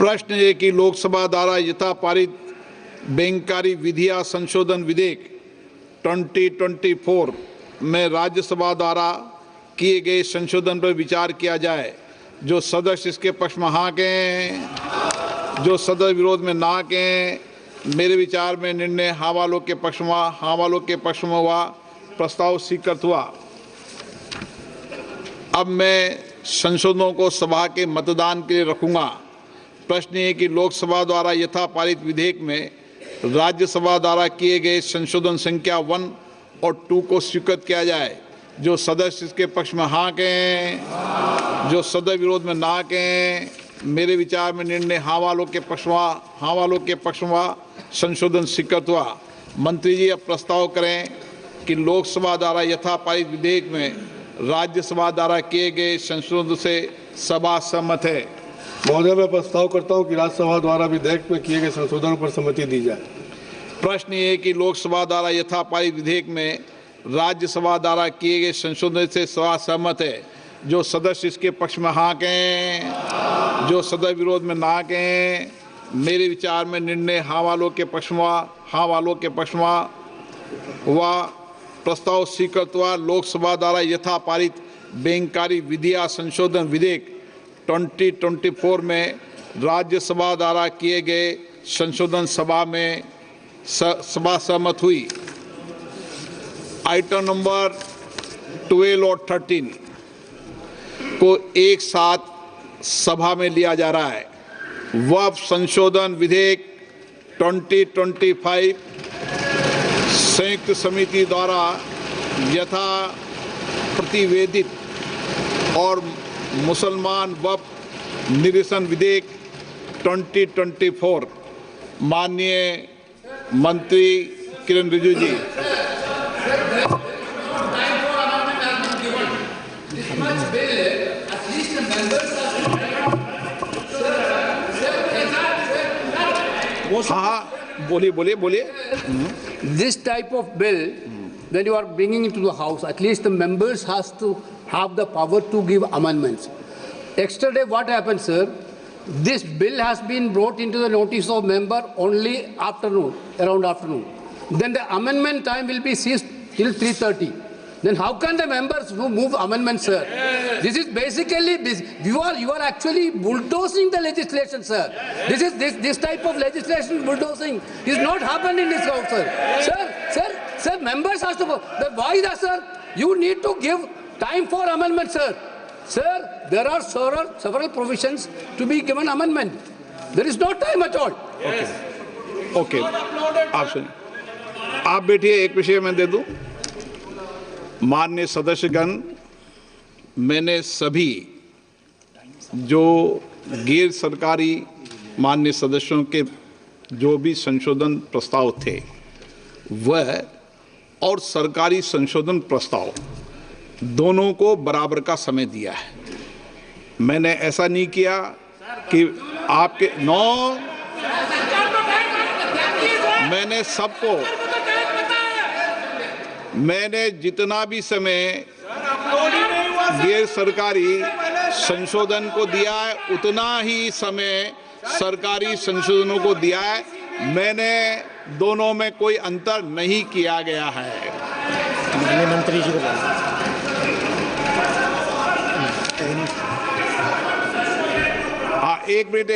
प्रश्न है कि लोकसभा द्वारा यथा पारित बैंककारी विधियां संशोधन विधेयक 2024 में राज्यसभा द्वारा किए गए संशोधन पर विचार किया जाए। जो सदस्य इसके पक्ष में हाँ कहें, जो सदस्य विरोध में ना कहें। मेरे विचार में निर्णय हाँ वालों के पक्ष में हुआ, प्रस्ताव स्वीकृत हुआ। अब मैं संशोधनों को सभा के मतदान के लिए रखूंगा। प्रश्न है कि लोकसभा द्वारा यथा पारित विधेयक में राज्यसभा द्वारा किए गए संशोधन संख्या 1 और 2 को स्वीकृत किया जाए। जो सदस्य इसके पक्ष में हाँ कहें, जो सदस्य विरोध में ना कहें। मेरे विचार में निर्णय हाँ वालों के पक्ष में संशोधन स्वीकृत हुआ। मंत्री जी अब प्रस्ताव करें कि लोकसभा द्वारा यथा पारित विधेयक में राज्यसभा द्वारा किए गए संशोधन से सभा सहमत है। महोदय, मैं प्रस्ताव करता हूं कि राज्यसभा द्वारा विधेयक में किए गए संशोधन पर सहमति दी जाए। प्रश्न ये कि लोकसभा द्वारा यथा पारित विधेयक में राज्यसभा द्वारा किए गए संशोधन से सभा सहमत है। जो सदस्य इसके पक्ष में हाँ कहें, जो सदस्य विरोध में ना कहें। मेरे विचार में निर्णय हाँ वालों के पक्ष में हुआ, प्रस्ताव स्वीकृत हुआ। लोकसभा द्वारा यथा पारित बैंककारी विधियां संशोधन विधेयक 2024 में राज्यसभा द्वारा किए गए संशोधन सभा सहमत हुई। आइटम नंबर 12 और 13 को एक साथ सभा में लिया जा रहा है। वक्फ संशोधन विधेयक 2025 संयुक्त समिति द्वारा यथा प्रतिवेदित और मुसलमान वक्फ निरसन विधेयक 2024। माननीय मंत्री किरण रिजिजू जी। हाँ, बोलिए। This type of bill, when you are bringing it to the House, at least the members has to have the power to give amendments. Yesterday, what happened, sir? This bill has been brought into the notice of member only around afternoon. Then the amendment time will be ceased till 3:30. Then how can the members move amendments, sir? This is basically you are actually bulldozing the legislation, sir. This type of legislation bulldozing is not happened in this house, sir. Sir, members has to go. Why that, sir? You need to give time for amendment, sir. Sir, there are several provisions to be given amendment. There is no time at all. Okay, आप सुनिए। आप बैठिए, एक विषय मैं दे दूं। माननीय सदस्यगण, मैंने सभी जो गैर सरकारी माननीय सदस्यों के जो भी संशोधन प्रस्ताव थे वह और सरकारी संशोधन प्रस्ताव दोनों को बराबर का समय दिया है। मैंने ऐसा नहीं किया कि आपके मैंने जितना भी समय गैर सरकारी संशोधन को दिया है उतना ही समय सरकारी संशोधनों को दिया है। मैंने दोनों में कोई अंतर नहीं किया गया है। मंत्री जी हाँ, एक मिनट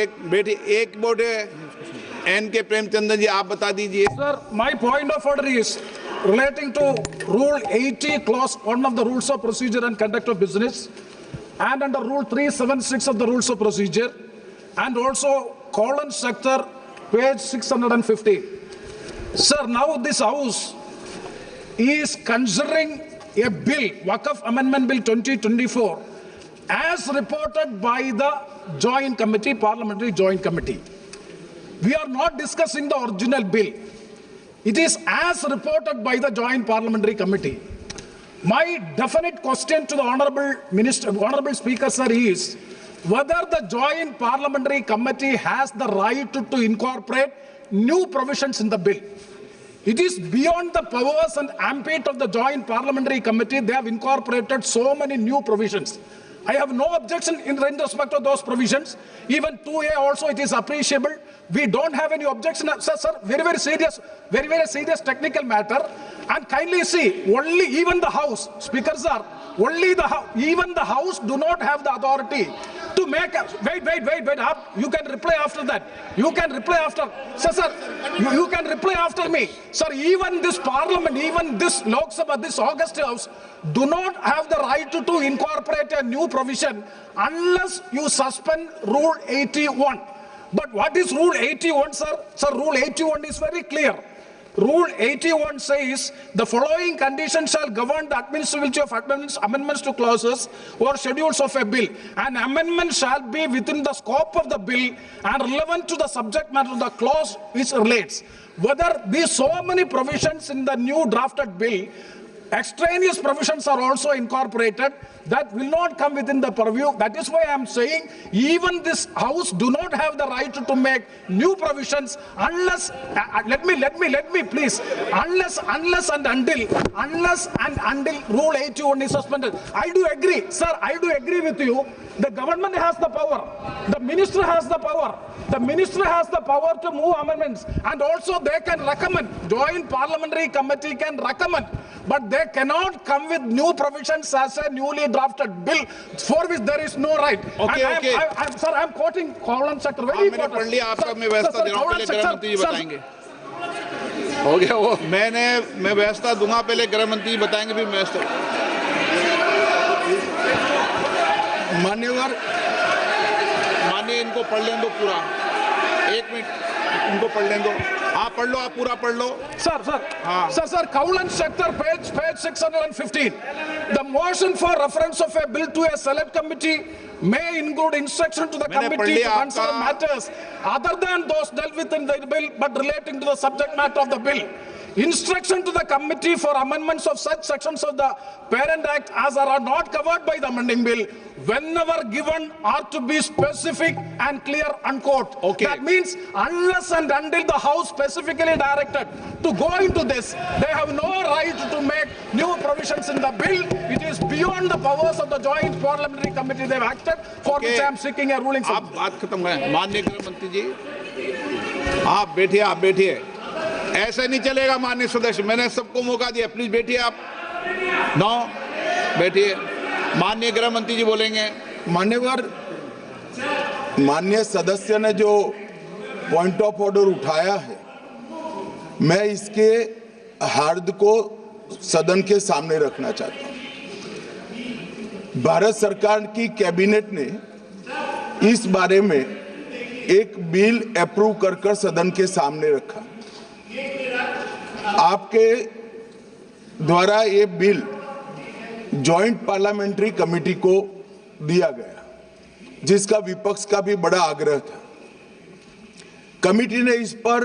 एन के प्रेमचंद्र जी, आप बता दीजिए। Sir, my point of order is relating to Rule 80, Clause 1 of the Rules of Procedure and Conduct of Business, and under Rule 376 of the Rules of Procedure, and also colon sector, page 650. Sir, now this House is considering a bill, Waqf Amendment Bill 2024, as reported by the Joint Committee, Parliamentary Joint Committee. We are not discussing the original bill. It is as reported by the Joint Parliamentary Committee. My definite question to the Honorable Speaker, sir, is whether the Joint Parliamentary Committee has the right to incorporate new provisions in the bill. It is beyond the powers and ambit of the Joint Parliamentary Committee. They have incorporated so many new provisions. I have no objection in respect of those provisions. Even 2A also it is appreciable. We don't have any objection. Sir, very serious technical matter. And kindly see, only even the House, Speaker sir, even the House do not have the authority to make wait. You can reply after that. You can reply after. Sir, you can reply after me. Sir, even this Parliament, even this Lok Sabha, this August House, do not have the right to incorporate a new provision unless you suspend Rule 81. But what is Rule 81, sir? Sir, Rule 81 is very clear. Rule 81 says the following conditions shall govern the admissibility of amendments to clauses or schedules of a bill. An amendment shall be within the scope of the bill and relevant to the subject matter of the clause which relates. Whether these so many provisions in the new drafted bill, extraneous provisions are also incorporated, that will not come within the purview. That is why I am saying even this House do not have the right to make new provisions unless, let me please, unless and until Rule 81 is suspended. I do agree, sir, I do agree with you. The government has the power. The minister has the power. The minister has the power to move amendments, and also they can recommend. Joint Parliamentary Committee can recommend, but they cannot come with new provisions as a newly drafted bill for which there is no right. Okay. Sir, I am quoting Kawalan sector. Very important. पढ़ लिया आपका, मैं व्यवस्था दे रहा हूँ, पहले गृह मंत्री जी बताएंगे. हो गया वो, मैं व्यवस्था दूंगा, पहले गृह मंत्री जी बताएंगे, फिर व्यवस्था. मान्य इनको पढ़ लें दो पूरा. 1 मिनट इनको पढ़ लें दो. आप पढ़ लो, आप पूरा पढ़ लो. Sir, Kawalan sector, page 615. The motion for reference of a bill to a select committee may include instruction to the committee to consider matters other than those dealt with in the bill but relating to the subject matter of the bill. Instruction to the committee for amendments of such sections of the Parent Act as are not covered by the amending bill, whenever given, are to be specific and clear, unquote. Okay. That means unless and until the House specifically directed to go into this, they have no right to make new provisions in the bill. It is beyond the powers of the Joint Parliamentary Committee they have acted, for which I am seeking a ruling. आप बात खत्म करें. माननीय गृह मंत्री जी, आप बैठिए. ऐसे नहीं चलेगा माननीय सदस्य, मैंने सबको मौका दिया. प्लीज बैठिए आप. बैठिए. माननीय गृह मंत्री जी बोलेंगे. माननीय सदस्य ने जो पॉइंट ऑफ ऑर्डर उठाया है, मैं इसके हार्द को सदन के सामने रखना चाहता हूं. भारत सरकार की कैबिनेट ने इस बारे में एक बिल अप्रूव कर सदन के सामने रखा. आपके द्वारा ये बिल जॉइंट पार्लियामेंट्री कमेटी को दिया गया, जिसका विपक्ष का भी बड़ा आग्रह था. कमेटी ने इस पर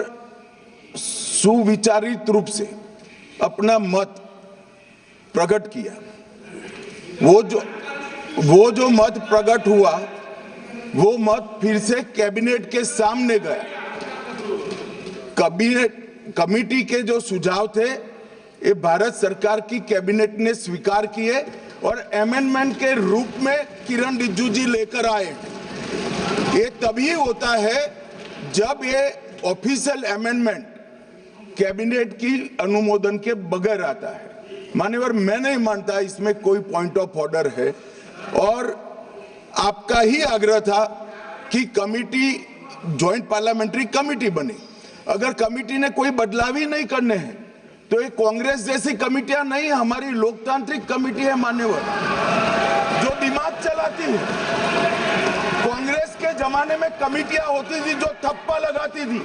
सुविचारित रूप से अपना मत प्रकट किया. वो जो मत प्रकट हुआ, वो मत फिर से कैबिनेट के सामने गया. कमेटी के जो सुझाव थे, ये भारत सरकार की कैबिनेट ने स्वीकार किए और अमेंडमेंट के रूप में किरण रिजिजू जी लेकर आए. ये तभी होता है जब ये ऑफिशियल अमेंडमेंट कैबिनेट की अनुमोदन के बगैर आता है. मान्यवर, मैं नहीं मानता इसमें कोई पॉइंट ऑफ ऑर्डर है, और आपका ही आग्रह था कि कमेटी जॉइंट पार्लियामेंट्री कमेटी बने. अगर कमेटी ने कोई बदलाव ही नहीं करने हैं तो ये कांग्रेस जैसी कमेटियां नहीं, हमारी लोकतांत्रिक कमेटी है मान्यवर, जो दिमाग चलाती है. कांग्रेस के जमाने में कमेटियां होती थी जो थप्पा लगाती थी.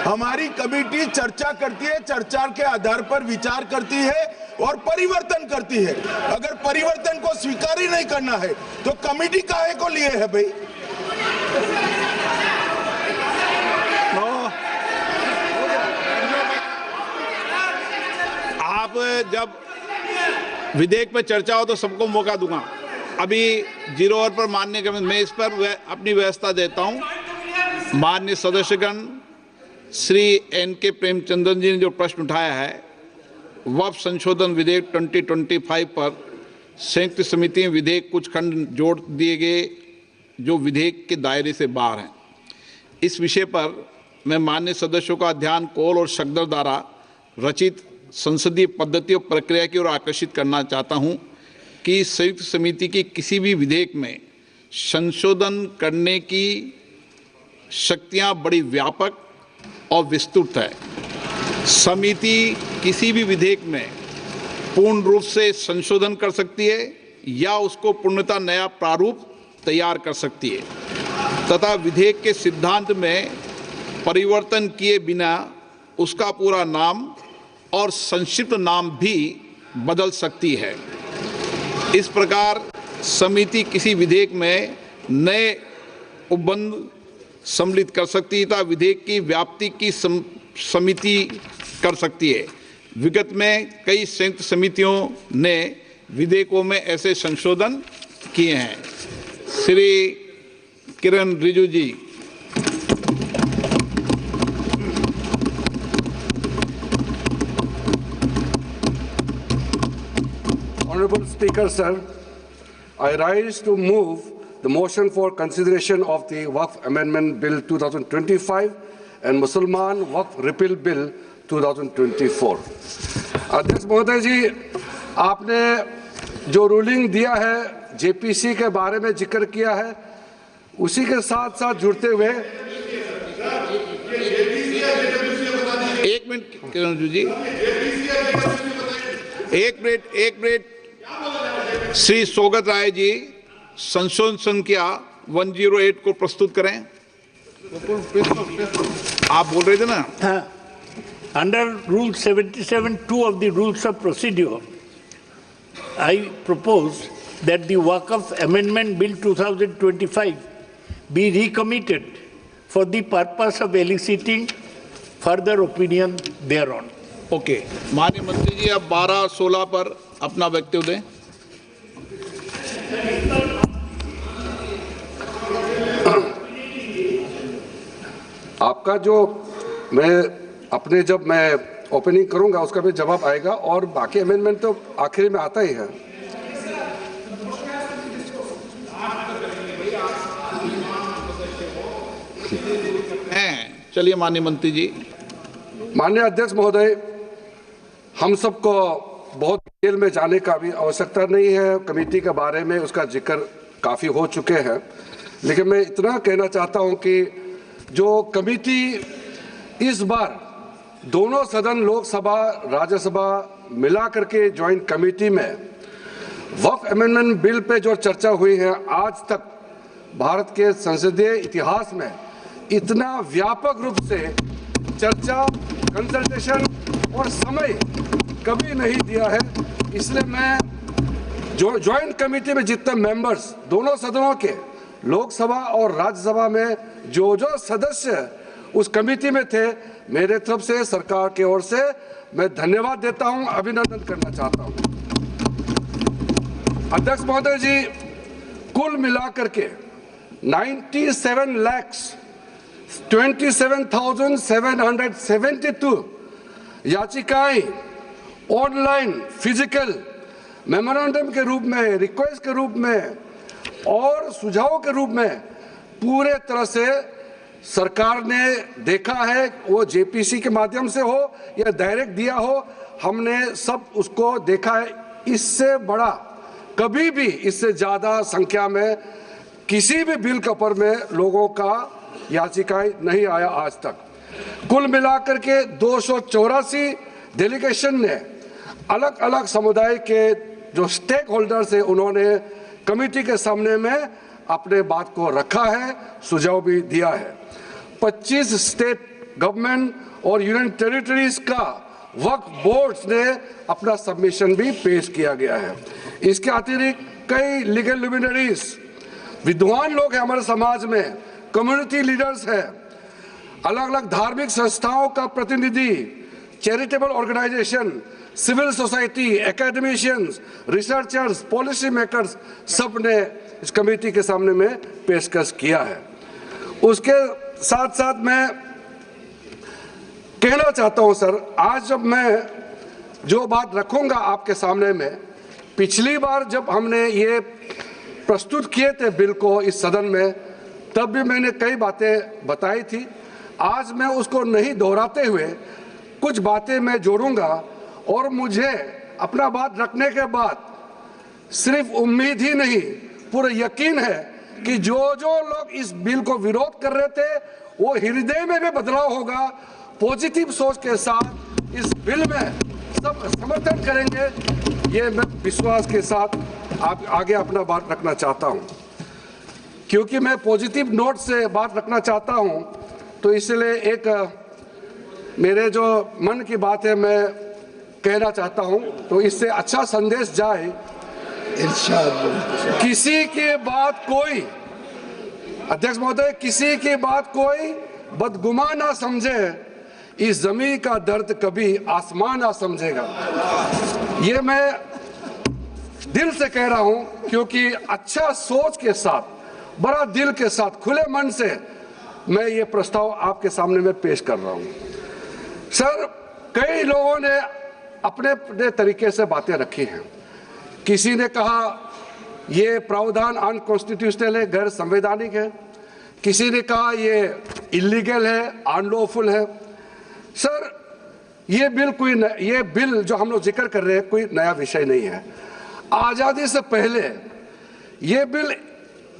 हमारी कमेटी चर्चा करती है, चर्चा के आधार पर विचार करती है और परिवर्तन करती है. अगर परिवर्तन को स्वीकार ही नहीं करना है तो कमेटी काहे को लिए है भाई? आप जब विधेयक पर चर्चा हो तो सबको मौका दूंगा. अभी 0 ओवर पर माननीय गृह, मैं इस पर अपनी व्यवस्था देता हूं. माननीय सदस्यगण, श्री N.K. प्रेमचंद्रन जी ने जो प्रश्न उठाया है, वक्फ संशोधन विधेयक 2025 पर संयुक्त समिति में विधेयक कुछ खंड जोड़ दिए गए जो विधेयक के दायरे से बाहर हैं। इस विषय पर मैं माननीय सदस्यों का ध्यान कौल और शकदर द्वारा रचित संसदीय पद्धति और प्रक्रिया की ओर आकर्षित करना चाहता हूं कि संयुक्त समिति की किसी भी विधेयक में संशोधन करने की शक्तियां बड़ी व्यापक और विस्तृत है। समिति किसी भी विधेयक में पूर्ण रूप से संशोधन कर सकती है या उसको पूर्णतः नया प्रारूप तैयार कर सकती है तथा विधेयक के सिद्धांत में परिवर्तन किए बिना उसका पूरा नाम और संक्षिप्त नाम भी बदल सकती है। इस प्रकार समिति किसी विधेयक में नए उपबंध सम्मिलित कर सकती है तथा विधेयक की व्याप्ति की समिति कर सकती है। विगत में कई संयुक्त समितियों ने विधेयकों में ऐसे संशोधन किए हैं। श्री किरण रिजिजू जी। Honorable Speaker, sir, I rise to move the motion for consideration of the Waqf Amendment Bill 2025 and Mussalman Waqf Repeal Bill 2024. अध्यक्ष महोदय जी, आपने जो रूलिंग दिया है जेपीसी के बारे में जिक्र किया है, उसी के साथ साथ जुड़ते हुए एक मिनट किरण जी, एक मिनट श्री सोगत राय जी संशोधन संख्या 108 को प्रस्तुत करें। आप बोल रहे थे ना? Under Rule 77(2) of the Rules of Procedure, I propose that the Waqf Amendment Bill 2025 be recommitted for the purpose of eliciting further opinion thereon. Okay, माननीय मंत्री जी अब 12-16 पर अपना वक्तव्य दें। आपका जो जब मैं ओपनिंग करूंगा उसका भी जवाब आएगा और बाकी अमेंडमेंट तो आखिरी में आता ही है। चलिए माननीय मंत्री जी। माननीय अध्यक्ष महोदय, हम सबको बहुत डिटेल में जाने का भी आवश्यकता नहीं है। कमेटी के बारे में उसका जिक्र काफ़ी हो चुके हैं, लेकिन मैं इतना कहना चाहता हूं कि जो कमेटी इस बार दोनों सदन लोकसभा राज्यसभा मिला करके ज्वाइंट कमेटी में वक्फ अमेंडमेंट बिल पे जो चर्चा हुई है, आज तक भारत के संसदीय इतिहास में इतना व्यापक रूप से चर्चा, कंसल्टेशन और समय कभी नहीं दिया है। इसलिए मैं जो ज्वाइंट कमेटी में जितने मेंबर्स दोनों सदनों के लोकसभा और राज्यसभा में जो सदस्य उस कमेटी में थे, मेरे तरफ से सरकार की ओर से मैं धन्यवाद देता हूं, अभिनंदन करना चाहता हूं। अध्यक्ष महोदय जी, कुल मिलाकर के 97,27,772 याचिकाएं ऑनलाइन, फिजिकल, मेमोरेंडम के रूप में, रिक्वेस्ट के रूप में और सुझाव के रूप में पूरे तरह से सरकार ने देखा है। वो जेपीसी के माध्यम से हो या डायरेक्ट दिया हो, हमने सब उसको देखा है। इससे बड़ा कभी भी, इससे ज़्यादा संख्या में किसी भी बिल के ऊपर में लोगों का याचिकाएं नहीं आया आज तक। कुल मिलाकर के 284 डेलीगेशन ने अलग अलग समुदाय के जो स्टेक होल्डर्स है, उन्होंने कमेटी के सामने में अपने बात को रखा है, सुझाव भी दिया है। 25 स्टेट गवर्नमेंट और यूनियन टेरिटरीज का वक्फ बोर्ड्स ने अपना सबमिशन भी पेश किया गया है। इसके अतिरिक्त कई लीगल लुमिनरीज, विद्वान लोग हैं हमारे समाज में, कम्युनिटी लीडर्स हैं, अलग अलग धार्मिक संस्थाओं का प्रतिनिधि, charitable organisation, civil society, academicians, researchers, policy makers, सब ने इस कमेटी के सामने में पेशकश किया है। उसके साथ साथ मैं कहना चाहता हूं सर, आज जब मैं जो बात रखूंगा आपके सामने में, पिछली बार जब हमने ये प्रस्तुत किए थे बिल को इस सदन में, तब भी मैंने कई बातें बताई थी। आज मैं उसको नहीं दोहराते हुए कुछ बातें मैं जोड़ूंगा, और मुझे अपना बात रखने के बाद सिर्फ उम्मीद ही नहीं, पूरा यकीन है कि जो लोग इस बिल को विरोध कर रहे थे वो हृदय में भी बदलाव होगा। पॉजिटिव सोच के साथ इस बिल में सब समर्थन करेंगे, ये मैं विश्वास के साथ आगे अपना बात रखना चाहता हूं। क्योंकि मैं पॉजिटिव नोट से बात रखना चाहता हूं, तो इसलिए एक मेरे जो मन की बात है मैं कहना चाहता हूं, तो इससे अच्छा संदेश जाए। किसी की बात कोई, अध्यक्ष महोदय, किसी की बात कोई बदगुमान ना समझे, इस जमीन का दर्द कभी आसमान ना समझेगा। ये मैं दिल से कह रहा हूं, क्योंकि अच्छा सोच के साथ, बड़ा दिल के साथ, खुले मन से मैं ये प्रस्ताव आपके सामने में पेश कर रहा हूं। सर, कई लोगों ने अपने अपने तरीके से बातें रखी हैं। किसी ने कहा ये प्रावधान अनकॉन्स्टिट्यूशनल है, गैर संवैधानिक है। किसी ने कहा ये इलीगल है, अनलॉफुल है। सर, ये बिल जो हम लोग जिक्र कर रहे हैं कोई नया विषय नहीं है। आजादी से पहले ये बिल,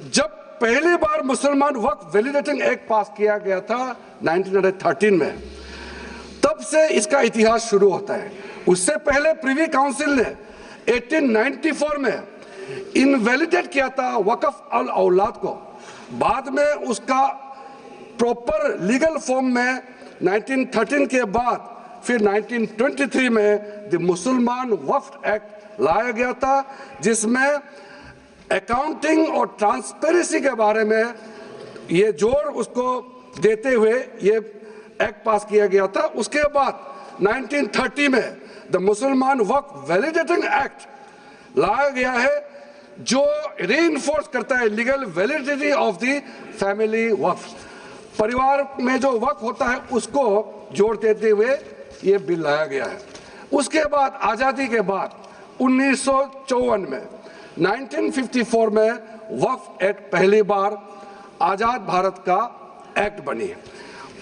जब पहली बार मुसलमान वक्फ वैलिडेटिंग एक्ट पास किया गया था 1913 में, तब से इसका इतिहास शुरू होता है। उससे पहले प्रिवी काउंसिल ने 1894 में इनवैलिडेट किया था वक्फ अल औलाद को। बाद में उसका प्रॉपर लीगल फॉर्म में 1913 के बाद फिर 1923 में द मुसलमान वक्फ एक्ट लाया गया था, जिसमें अकाउंटिंग और ट्रांसपेरेंसी के बारे में ये जोर उसको देते हुए ये एक्ट पास किया गया था। उसके बाद 1930 में द मुसलमान वक्फ वैलिडेटिंग एक्ट लाया गया है, जो रीइंफोर्स करता है legal validity of the family वक्फ। परिवार में जो वक्फ होता है उसको जोड़ देते हुए ये बिल लाया गया है। उसके बाद आज़ादी के बाद 1954 में 1954 में वक्फ एक्ट पहली बार आज़ाद भारत का एक्ट बनी,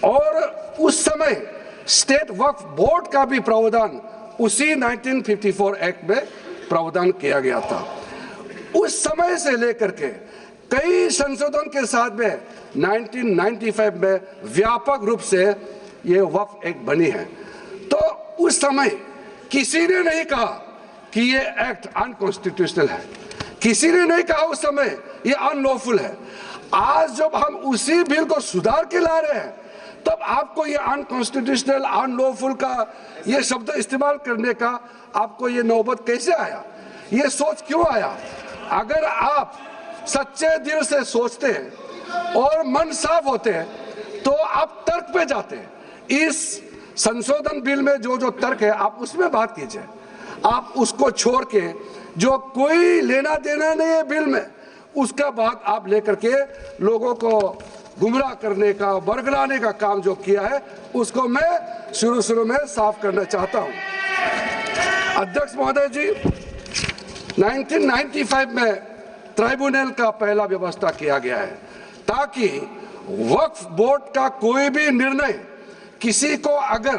और उस समय स्टेट वक्फ बोर्ड का भी प्रावधान उसी 1954 एक्ट में प्रावधान किया गया था। उस समय से लेकर के कई संशोधन के साथ में 1995 में व्यापक रूप से ये वक्फ एक्ट बनी है। तो उस समय किसी ने नहीं कहा कि ये एक्ट अनकॉन्स्टिट्यूशनल है, किसी ने नहीं कहा उस समय ये अनलॉफुल है। आज जब हम उसी बिल को सुधार के ला रहे हैं, तब आपको ये अनकॉन्स्टिट्यूशनल, अनलॉफुल का ये शब्द इस्तेमाल करने का आपको ये नौबत कैसे आया, ये सोच क्यों आया? अगर आप सच्चे दिल से सोचते और मन साफ होते तो आप तर्क पे जाते। इस संशोधन बिल में जो जो तर्क है आप उसमें बात कीजिए। आप उसको छोड़ के जो कोई लेना देना नहीं है बिल में, उसका बात आप लेकर के लोगों को गुमराह करने का, बरगलाने का काम जो किया है, उसको मैं शुरू में साफ करना चाहता हूं। अध्यक्ष महोदय जी, 1995 में ट्राइब्यूनल का पहला व्यवस्था किया गया है, ताकि वक्फ बोर्ड का कोई भी निर्णय किसी को अगर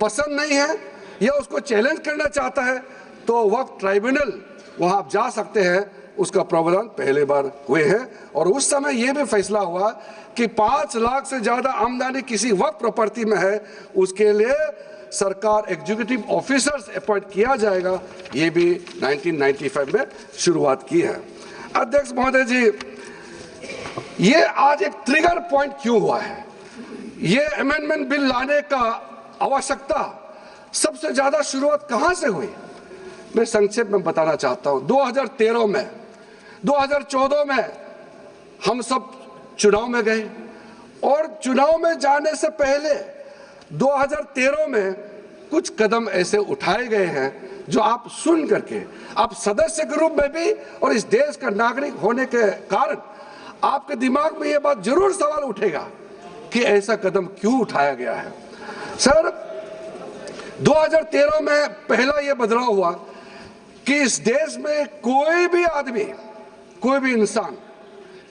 पसंद नहीं है या उसको चैलेंज करना चाहता है तो वक्फ ट्राइब्यूनल वहां आप जा सकते हैं। उसका प्रावधान पहले बार हुए हैं, और उस समय यह भी फैसला हुआ कि 5 लाख से ज्यादा आमदनी किसी वक्फ प्रॉपर्टी में है, उसके लिए सरकार एग्जीक्यूटिव ऑफिसर्स अपॉइंट किया जाएगा। ये भी 1995 में शुरुआत की है। अध्यक्ष महोदय जी, ये आज एक ट्रिगर पॉइंट क्यों हुआ है? ये अमेंडमेंट बिल लाने का आवश्यकता सबसे ज्यादा शुरुआत कहां से हुई? मैं संक्षेप में बताना चाहता हूं। 2013 में, 2014 में हम सब चुनाव में गए, और चुनाव में जाने से पहले 2013 में कुछ कदम ऐसे उठाए गए हैं जो आप सुन करके, आप सदस्य के रूप में भी और इस देश का नागरिक होने के कारण आपके दिमाग में यह बात जरूर सवाल उठेगा कि ऐसा कदम क्यों उठाया गया है। सर, 2013 में पहला यह बदलाव हुआ कि इस देश में कोई भी आदमी, कोई भी इंसान,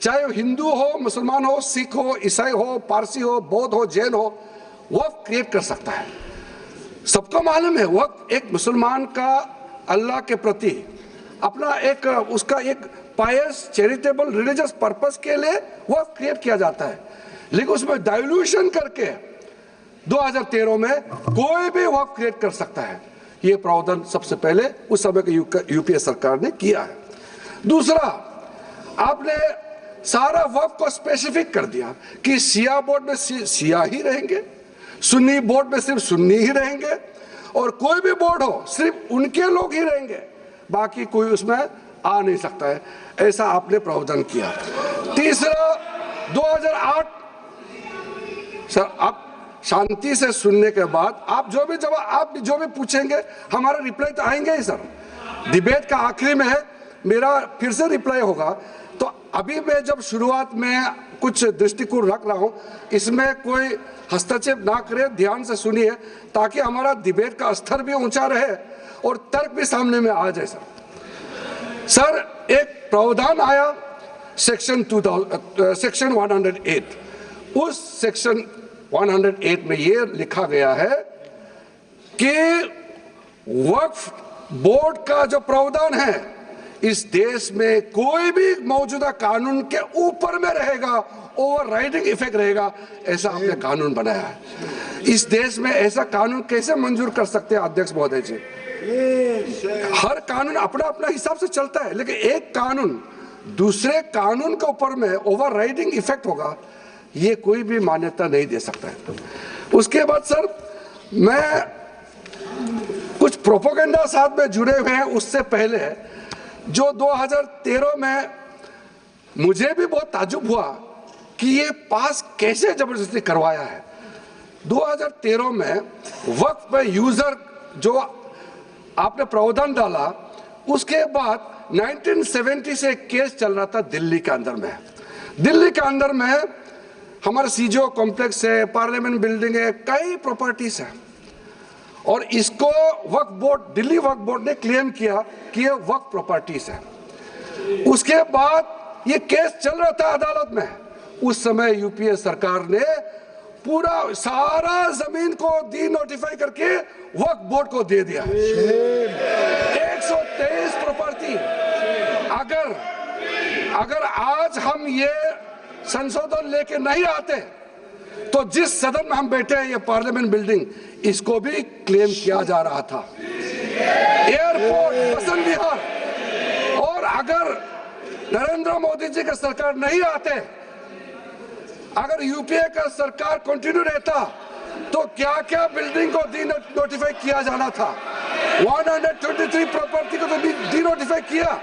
चाहे वो हिंदू हो, मुसलमान हो, सिख हो, ईसाई हो, पारसी हो, बौद्ध हो, जैन हो, वक्फ क्रिएट कर सकता है। सबको मालूम है वक्फ एक मुसलमान का अल्लाह के प्रति अपना एक उसका एक पायस चैरिटेबल रिलीजियस पर्पस के लिए वक्फ क्रिएट किया जाता है, लेकिन उसमें डाइल्यूशन करके 2013 में कोई भी वक्फ क्रिएट कर सकता है। ये प्रावधान सबसे पहले उस समय की यूपीए सरकार ने किया है। दूसरा, आपने सारा वक्फ को स्पेसिफिक कर दिया कि शिया बोर्ड में शिया ही रहेंगे, सुन्नी बोर्ड में सिर्फ सुन्नी ही रहेंगे, और कोई भी बोर्ड हो सिर्फ उनके लोग ही रहेंगे, बाकी कोई उसमें आ नहीं सकता है। ऐसा आपने प्रावधान किया। तीसरा, 2008, सर आप शांति से सुनने के बाद आप जो भी पूछेंगे हमारा रिप्लाई तो आएंगे ही सर। डिबेट का आखिरी में है, मेरा फिर से रिप्लाई होगा। तो अभी मैं जब शुरुआत में कुछ दृष्टिकोण रख रहा हूं, इसमें कोई हस्तक्षेप ना करे, ध्यान से सुनिए, ताकि हमारा डिबेट का स्तर भी ऊंचा रहे और तर्क भी सामने में आ जाए। सर एक प्रावधान आया सेक्शन 108, उस सेक्शन 108 में ये लिखा गया है कि वक्फ बोर्ड का जो प्रावधान है इस देश में कोई भी मौजूदा कानून के ऊपर में रहेगा, ओवरराइडिंग इफेक्ट रहेगा, ऐसा आपने कानून बनाया है। इस देश में ऐसा कानून कैसे मंजूर कर सकते हैं अध्यक्ष महोदय जी? हर कानून अपना अपना हिसाब से चलता है, लेकिन एक कानून दूसरे कानून के ऊपर में ओवरराइडिंग इफेक्ट होगा, ये कोई भी मान्यता नहीं दे सकता है। उसके बाद सर मैं कुछ प्रोपोगेंडा साथ में जुड़े हुए हैं, उससे पहले जो 2013 में मुझे भी बहुत ताज्जुब हुआ कि ये पास कैसे जबरदस्ती करवाया है। 2013 में वक्फ पे यूजर जो आपने प्रावधान डाला, उसके बाद 1970 से केस चल रहा था दिल्ली के अंदर में। दिल्ली के अंदर में हमारा सीजीओ कॉम्प्लेक्स है, पार्लियामेंट बिल्डिंग है, कई प्रॉपर्टीज है, और इसको वक्फ बोर्ड, दिल्ली वक्फ बोर्ड ने क्लेम किया कि ये वक्फ प्रॉपर्टीज है। उसके बाद ये केस चल रहा था अदालत में। उस समय यूपीए सरकार ने पूरा सारा जमीन को डी नोटिफाई करके वक्फ बोर्ड को दे दिया। 123 प्रॉपर्टी। अगर आज हम ये संशोधन लेके नहीं आते तो जिस सदन में हम बैठे हैं, ये पार्लियामेंट बिल्डिंग, इसको भी क्लेम किया जा रहा था। एयरपोर्ट, बसंत विहार, और अगर नरेंद्र मोदी जी का सरकार नहीं आते, अगर यूपीए का सरकार कंटिन्यू रहता, तो क्या क्या बिल्डिंग को डी नोटिफाई किया जाना था। 123 प्रॉपर्टी को तो डी नोटिफाई किया।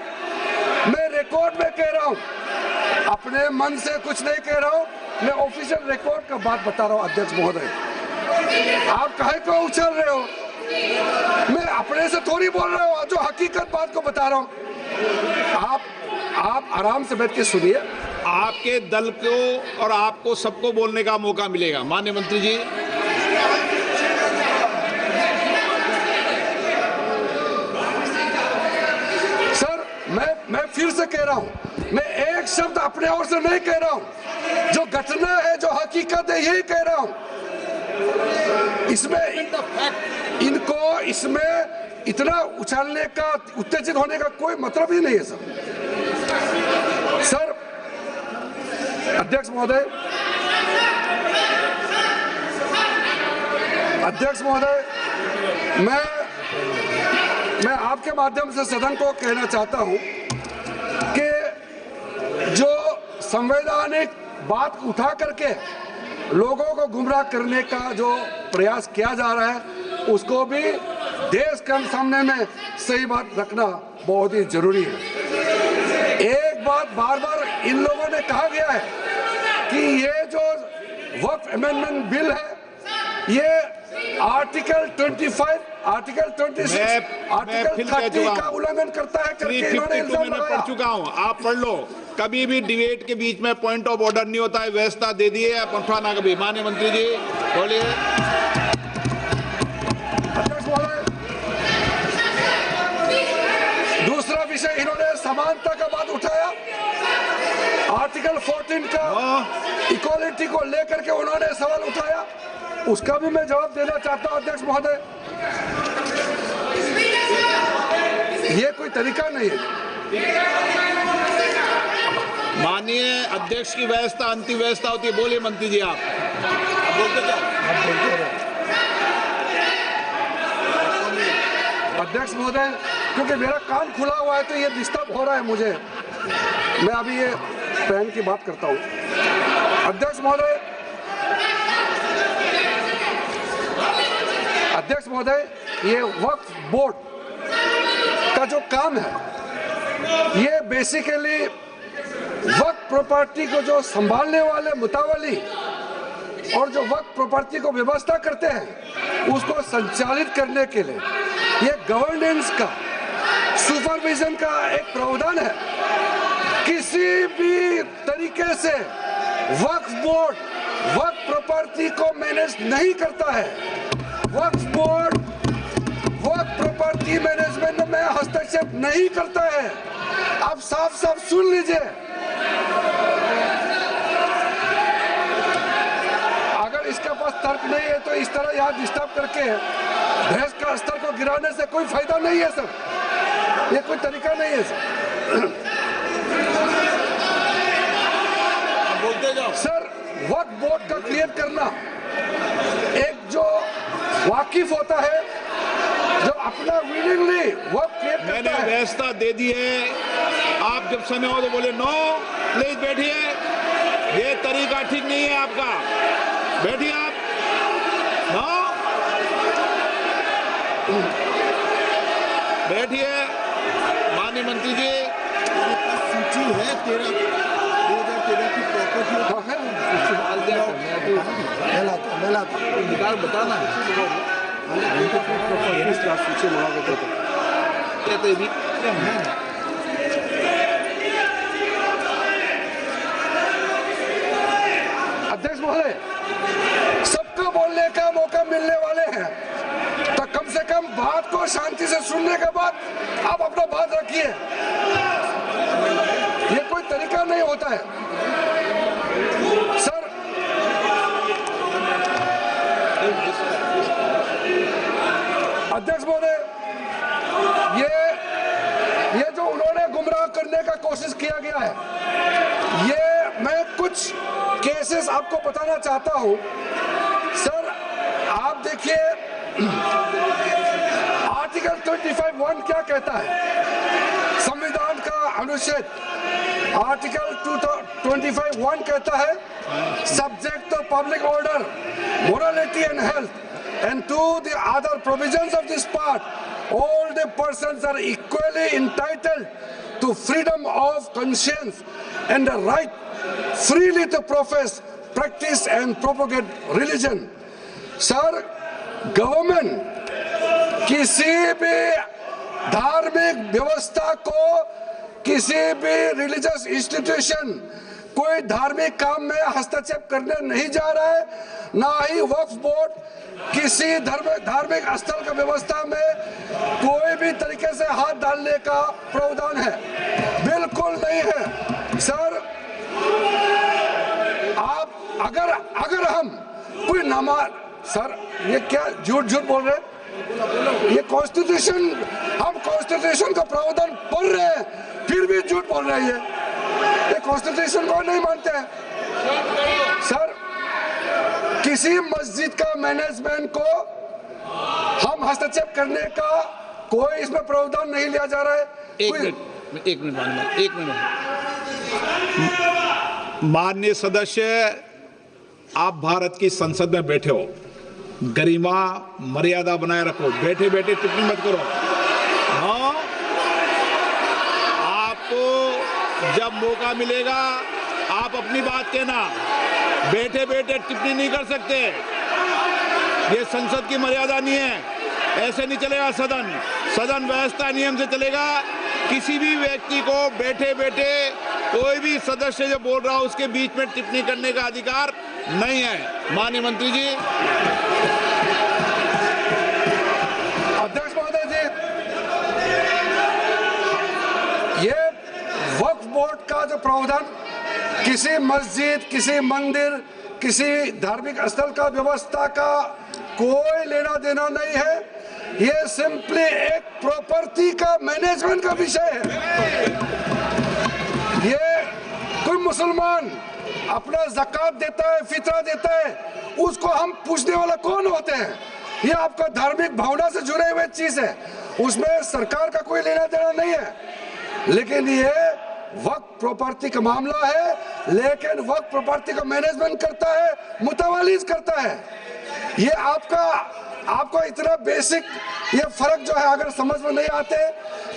मैं रिकॉर्ड में कह रहा हूं, अपने मन से कुछ नहीं कह रहा हूं, मैं ऑफिशियल रिकॉर्ड का बात बता रहा हूं। अध्यक्ष महोदय, आप काहे को उछल रहे हो? मैं अपने से थोड़ी बोल रहा हूं, जो हकीकत बात को बता रहा हूं। आप आराम से बैठ के सुनिए। आपके दल को और आपको सबको बोलने का मौका मिलेगा। माननीय मंत्री जी, सर मैं फिर से कह रहा हूं, मैं एक शब्द अपने ओर से नहीं कह रहा हूं, जो घटना है, जो हकीकत है, यही कह रहा हूं। इनको इसमें इतना उछालने का, उत्तेजित होने का कोई मतलब ही नहीं है सर। अध्यक्ष महोदय, मैं आपके माध्यम से सदन को कहना चाहता हूं कि जो संवैधानिक बात उठा करके लोगों को गुमराह करने का जो प्रयास किया जा रहा है, उसको भी देश के सामने में सही बात रखना बहुत ही जरूरी है। एक बात बार बार इन लोगों ने कहा गया है कि ये जो वक्फ अमेंडमेंट बिल है, ये आर्टिकल 25, आर्टिकल 26, आर्टिकल 30 का उल्लंघन करता है करके इन्होंने इल्जाम लगाया। पढ़ चुका हूं, आप पढ़ लो। कभी भी डिबेट के बीच में पॉइंट ऑफ ऑर्डर नहीं होता है, व्यवस्था दे दी है, उठाना कभी। माननीय मंत्री जी बोलिए। अध्यक्ष महोदय, विषय इन्होंने समानता का बात उठाया, आर्टिकल 14 का इक्वालिटी को लेकर के उन्होंने सवाल उठाया, उसका भी मैं जवाब देना चाहता हूं अध्यक्ष महोदय। ये कोई तरीका नहीं है। माननीय अध्यक्ष की व्यवस्था अंतिम व्यवस्था होती है। बोलिए मंत्री जी, आप बोलते जाओ। अध्यक्ष महोदय, क्योंकि मेरा कान खुला हुआ है तो ये डिस्टर्ब हो रहा है मुझे, मैं अभी ये पैन की बात करता हूं। अध्यक्ष महोदय, ये वक्फ बोर्ड का जो काम है, ये बेसिकली वक्फ प्रॉपर्टी को जो संभालने वाले मुतावली और जो वक्फ प्रॉपर्टी को व्यवस्था करते हैं उसको संचालित करने के लिए ये गवर्नेंस का, सुपरविजन का एक प्रावधान है। किसी भी तरीके से वक्फ बोर्ड वक्फ प्रॉपर्टी को मैनेज नहीं करता है। वक्फ बोर्ड वक्फ प्रॉपर्टी मैनेजमेंट में हस्तक्षेप नहीं करता है। आप साफ साफ सुन लीजिए, अगर इसके पास तर्क नहीं है तो इस तरह यहाँ डिस्टर्ब करके बहस का स्तर को गिराने से कोई फायदा नहीं है सर, ये कोई तरीका नहीं है सर। बोलते जाओ सर, वक्फ बोर्ड का क्लियर करना, एक जो वाकिफ होता है, जो अपना विलिंगली वक्फ क्लियर करता मैंने है। व्यवस्था दे दी है। आप जब समय हो तो बोले नो, प्लीज बैठिए। ये तरीका ठीक नहीं है आपका, बैठिए आप। नो, बैठिए। माननीय मंत्री जी, सूची है 2013 की प्रॉपर्टी निकाल बताना सूची मंगा के कहते भी। अध्यक्ष महोदय, सबको बोलने का मौका मिलने वाले हैं तो कम से कम बात को शांति से सुनने के बाद आप अपना बात रखिए। ये कोई तरीका नहीं होता है सर। अध्यक्ष महोदय, ये जो उन्होंने गुमराह करने का कोशिश किया गया है, ये मैं कुछ केसेस आपको बताना चाहता हूं सर। आप देखिए आर्टिकल 25(1) क्या कहता है, संविधान का अनुच्छेद आर्टिकल 25(1) कहता है, subject to public order, morality and health and to the other provisions of this part, all the persons are equally entitled to freedom of conscience and the right freely to profess, practice and propagate religion. Sir, government किसी भी धार्मिक व्यवस्था को, किसी भी religious institution, कोई धार्मिक काम में हस्तक्षेप करने नहीं जा रहा है, ना ही वक्फ बोर्ड किसी धार्मिक स्थल का व्यवस्था में कोई भी तरीके से हाथ डालने का प्रावधान है, बिल्कुल नहीं है सर। आप अगर हम कोई सर, ये क्या झूठ बोल रहे हैं? ये कॉन्स्टिट्यूशन, हम कॉन्स्टिट्यूशन का प्रावधान पढ़ रहे हैं फिर भी झूठ बोल रहे हैं। ये कॉन्स्टिट्यूशन को नहीं मानते हैं सर। किसी मस्जिद का मैनेजमेंट को हम हस्तक्षेप करने का कोई इसमें प्रावधान नहीं लिया जा रहा है। एक मिनट माननीय सदस्य, आप भारत की संसद में बैठे हो, गरिमा मर्यादा बनाए रखो, बैठे बैठे टिप्पणी मत करो। हाँ, आपको जब मौका मिलेगा आप अपनी बात कहना, बैठे बैठे टिप्पणी नहीं कर सकते। ये संसद की मर्यादा नहीं है, ऐसे नहीं चलेगा सदन। सदन व्यवस्था नियम से चलेगा। किसी भी व्यक्ति को बैठे बैठे कोई भी सदस्य जो बोल रहा हो उसके बीच में टिप्पणी करने का अधिकार नहीं है। माननीय मंत्री जी। अध्यक्ष महोदय जी, जो प्रावधान किसी मस्जिद, किसी मंदिर, किसी धार्मिक स्थल का व्यवस्था का कोई लेना देना नहीं है। ये सिंपली एक प्रॉपर्टी का मैनेजमेंट का विषय है। ये कोई मुसलमान अपना ज़कात देता है, फितरा देता है, उसको हम पूछने वाला कौन होते हैं? ये आपका धार्मिक भावना से जुड़े हुए चीज है, उसमें सरकार का कोई लेना देना नहीं है। लेकिन ये वक्फ प्रॉपर्टी का मामला है, लेकिन वक्फ प्रॉपर्टी का मैनेजमेंट करता है, मुतवालीज करता है। ये आपको इतना बेसिक ये फर्क जो है अगर समझ में नहीं आते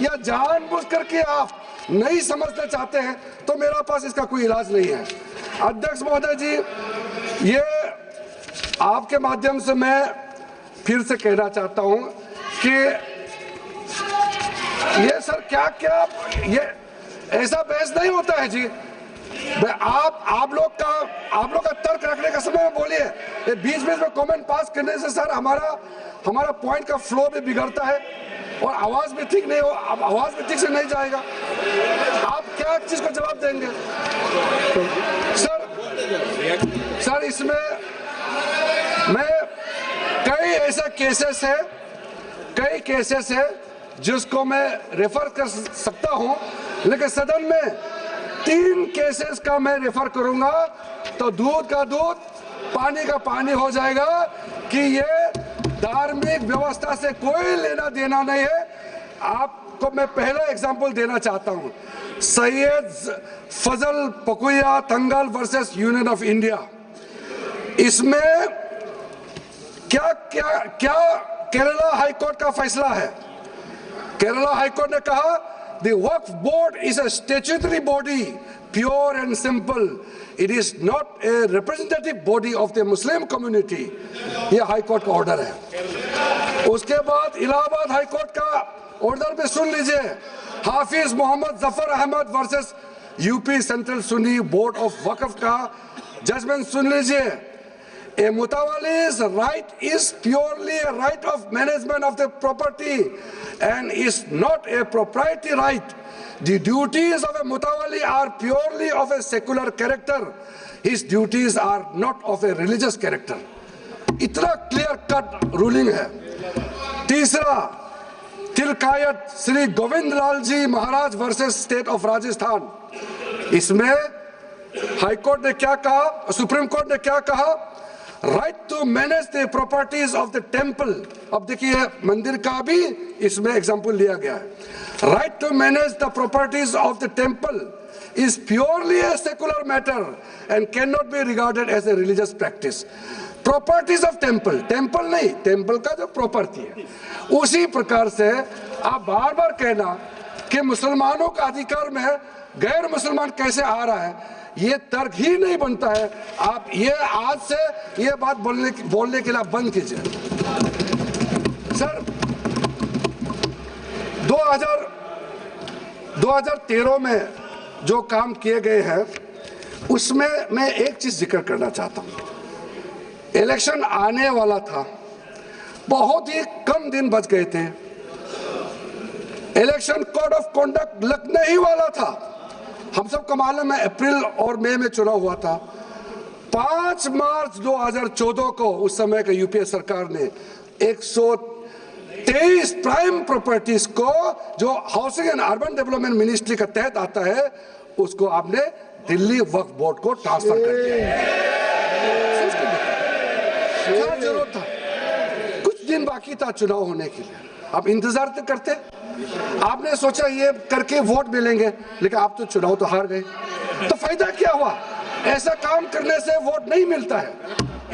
या जानबूझ करके आप नहीं समझना चाहते हैं तो मेरा पास इसका कोई इलाज नहीं है। अध्यक्ष महोदय जी, ये आपके माध्यम से मैं फिर से कहना चाहता हूं कि ये सर क्या ये ऐसा बहस नहीं होता है जी। आप लोग का तर्क रखने का समय में बोलिए, बीच बीच में कमेंट पास करने से सर हमारा पॉइंट का फ्लो भी बिगड़ता है और आवाज भी ठीक नहीं हो, आवाज भी ठीक से नहीं जाएगा। आप क्या चीज को जवाब देंगे सर? इसमें मैं कई केसेस है जिसको मैं रेफर कर सकता हूं, लेकिन सदन में 3 केसेस का मैं रेफर करूंगा तो दूध का दूध पानी का पानी हो जाएगा कि ये धार्मिक व्यवस्था से कोई लेना देना नहीं है। आपको मैं पहला एग्जांपल देना चाहता हूं, सैयद फजल पकुया Thangal versus union of India. इसमें क्या केरला हाईकोर्ट का फैसला है? केरला हाईकोर्ट ने कहा the Waqf board is a statutory body, pure and simple, it is not a representative body of the Muslim community. यह हाईकोर्ट का ऑर्डर है। उसके बाद इलाहाबाद हाईकोर्ट का ऑर्डर भी सुन लीजिए, Hafiz Mohammad Zafar Ahmad versus UP central Sunni board of वक्फ का जजमेंट सुन लीजिए। A mutawalli's right is purely a right of management of the property and is not a proprietary right. The duties of a mutawalli are purely of a secular character. His duties are not of a religious character. इतना clear cut ruling है। तीसरा, तिलकायत श्री गोविंद लाल जी महाराज versus state of Rajasthan. इसमें high court ने क्या कहा, supreme court ने क्या कहा? Right to manage the properties of the temple. अब देखिए मंदिर का भी इसमें एग्जांपल लिया गया है। Right to manage the properties of the temple is purely a secular matter and can not be regarded as a religious practice. Properties of temple, temple नहीं, टेम्पल का जो प्रॉपर्टी है। उसी प्रकार से आप बार बार कहना कि मुसलमानों का अधिकार में गैर मुसलमान कैसे आ रहा है, ये तर्क ही नहीं बनता है। आप ये आज से ये बात बोलने के लिए बंद कीजिए। सर 2013 में जो काम किए गए हैं उसमें मैं एक चीज जिक्र करना चाहता हूं। इलेक्शन आने वाला था, बहुत ही कम दिन बच गए थे, इलेक्शन कोड ऑफ कॉन्डक्ट लगने ही वाला था। हम सबको मालूम है अप्रैल और मई में चुनाव हुआ था। 5 मार्च 2014 को उस समय के यूपीए सरकार ने 123 प्राइम प्रॉपर्टीज को जो housing and urban development ministry का तहत आता है उसको आपने दिल्ली वक्फ बोर्ड को ट्रांसफर कर दिया। क्या जरूरत था? कुछ दिन बाकी था चुनाव होने के लिए, आप इंतजार तो करते। आपने सोचा ये करके वोट मिलेंगे, लेकिन आप तो चुनाव तो हार गए, तो फायदा क्या हुआ? ऐसा काम करने से वोट नहीं मिलता है।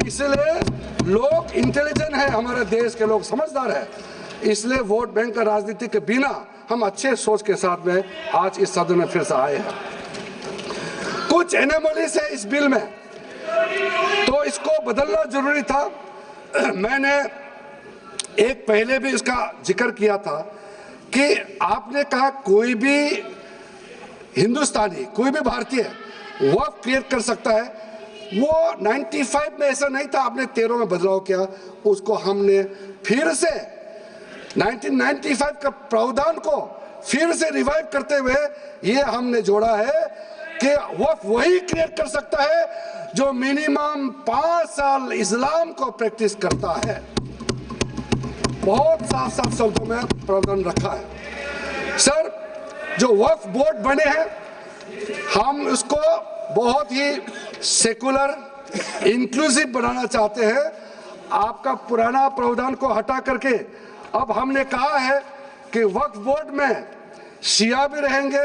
इसलिए लोग इंटेलिजेंट है, हमारे देश के लोग समझदार है, इसलिए वोट बैंक का राजनीति के बिना हम अच्छे सोच के साथ में आज इस सदन में फिर से आए हैं। कुछ एनोमलीज है इस बिल में, तो इसको बदलना जरूरी था। मैंने एक पहले भी इसका जिक्र किया था कि आपने कहा कोई भी हिंदुस्तानी, कोई भी भारतीय वक्फ क्रिएट कर सकता है। वो 95 में ऐसा नहीं था, आपने 13 में बदलाव किया, उसको हमने फिर से 1995 का प्रावधान को फिर से रिवाइव करते हुए ये हमने जोड़ा है कि वक्फ वही क्रिएट कर सकता है जो मिनिमम 5 साल इस्लाम को प्रैक्टिस करता है। बहुत साफ साफ शब्दों में प्रावधान रखा है। सर, जो वक्फ बोर्ड बने हैं, हम उसको बहुत ही सेकुलर, इंक्लूसिव बनाना चाहते हैं। आपका पुराना प्रावधान को हटा करके अब हमने कहा है कि वक्फ बोर्ड में शिया भी रहेंगे,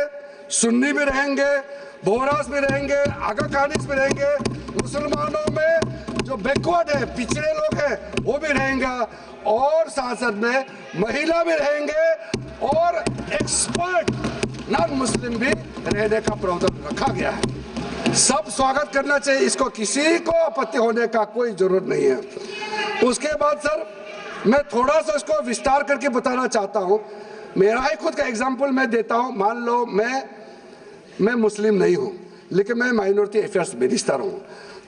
सुन्नी भी रहेंगे, बोहरास भी रहेंगे, आगा कानिस भी रहेंगे, मुसलमानों में जो बैकवर्ड है, पिछड़े लोग हैं, वो भी रहेंगे, और साथ साथ में महिला भी रहेंगे, और एक्सपर्ट नॉन मुस्लिम भी रहने का प्रावधान रखा गया है। सब स्वागत करना चाहिए, इसको किसी को आपत्ति होने का कोई जरूरत नहीं है। उसके बाद सर, मैं थोड़ा सा इसको विस्तार करके बताना चाहता हूँ। मेरा ही खुद का एग्जाम्पल मैं देता हूँ। मान लो मैं मुस्लिम नहीं हूँ, लेकिन मैं माइनॉरिटी अफेयर्स मिनिस्टर हूँ,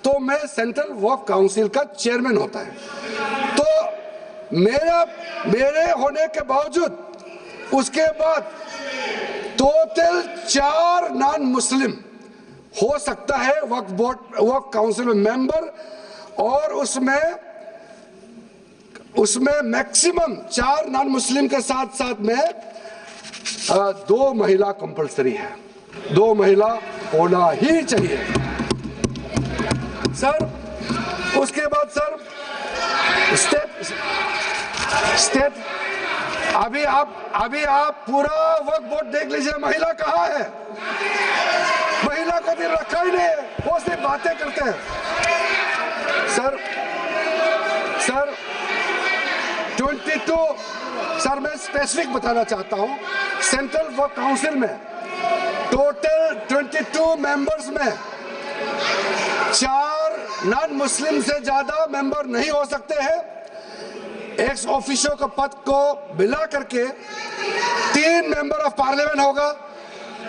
तो मैं सेंट्रल वक्फ काउंसिल का चेयरमैन होता है। तो मेरे होने के बावजूद उसके बाद टोटल 4 नॉन मुस्लिम हो सकता है वक्फ बोर्ड, वक्फ काउंसिल में मेंबर, और उसमें मैक्सिमम 4 नॉन मुस्लिम के साथ साथ में 2 महिला कंपलसरी है। 2 महिला होना ही चाहिए सर। उसके बाद सर स्टेट अभी आप पूरा वक्फ बोर्ड देख लीजिए, महिला कहाँ है? महिला को भी रखा ही नहीं है, वो सिर्फ बातें करते हैं। सर 22 सर, मैं स्पेसिफिक बताना चाहता हूँ। सेंट्रल वक्फ काउंसिल में टोटल 22 मेंबर्स में 4 नॉन मुस्लिम से ज्यादा मेंबर नहीं हो सकते हैं। एक्स ऑफिशियो का पद को मिला करके 3 मेंबर ऑफ पार्लियामेंट होगा।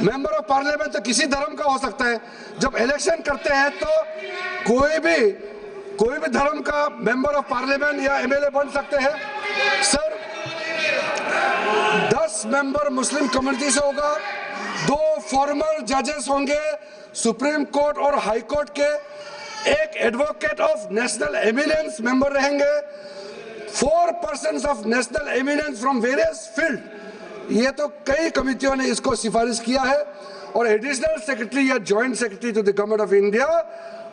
मेंबर ऑफ पार्लियामेंट तो किसी धर्म का हो सकता है। जब इलेक्शन करते हैं तो कोई भी धर्म का मेंबर ऑफ पार्लियामेंट या एमएलए बन सकते हैं। सर 10 मेंबर मुस्लिम कम्युनिटी से होगा, 2 फॉर्मर जजेस होंगे सुप्रीम कोर्ट और हाई कोर्ट के, 1 advocate of national eminence member रहेंगे, 4 persons of national eminence from various field. ये तो कई कमिटियों ने इसको सिफारिश किया है। और एडिशनल सेक्रेटरी या joint secretary to the government of India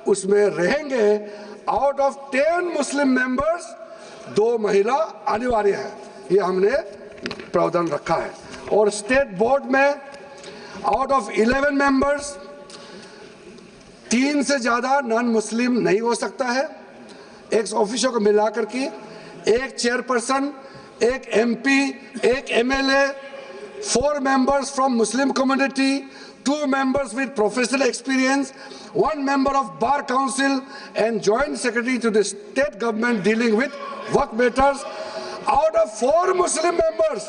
उसमें रहेंगे। आउट ऑफ 10 मुस्लिम मेंबर्स 2 महिला अनिवार्य है, ये हमने प्रावधान रखा है। और स्टेट बोर्ड में आउट ऑफ 11 मेंबर्स 3 से ज्यादा नॉन मुस्लिम नहीं हो सकता है। एक्स ऑफिसर को मिलाकर के 1 chairperson, 1 MP, 1 MLA, 4 members from Muslim community, 2 members with professional experience, 1 member of Bar Council and Joint Secretary to the state government dealing with work matters. Out of 4 Muslim members,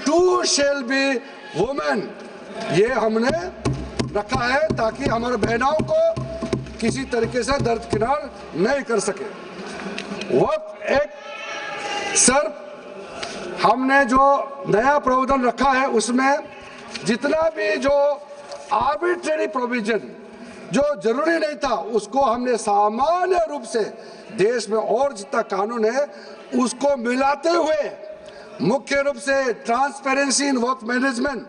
2 shall be women. ये हमने रखा है ताकि हमारे बहनों को किसी तरीके से दरकिनार नहीं कर सके। वक्फ एक सर, हमने जो नया प्रावधान रखा है उसमें जितना भी जो आर्बिट्रेरी प्रोविजन जो जरूरी नहीं था उसको हमने सामान्य रूप से देश में और जितना कानून है उसको मिलाते हुए मुख्य रूप से ट्रांसपेरेंसी इन वक्फ मैनेजमेंट,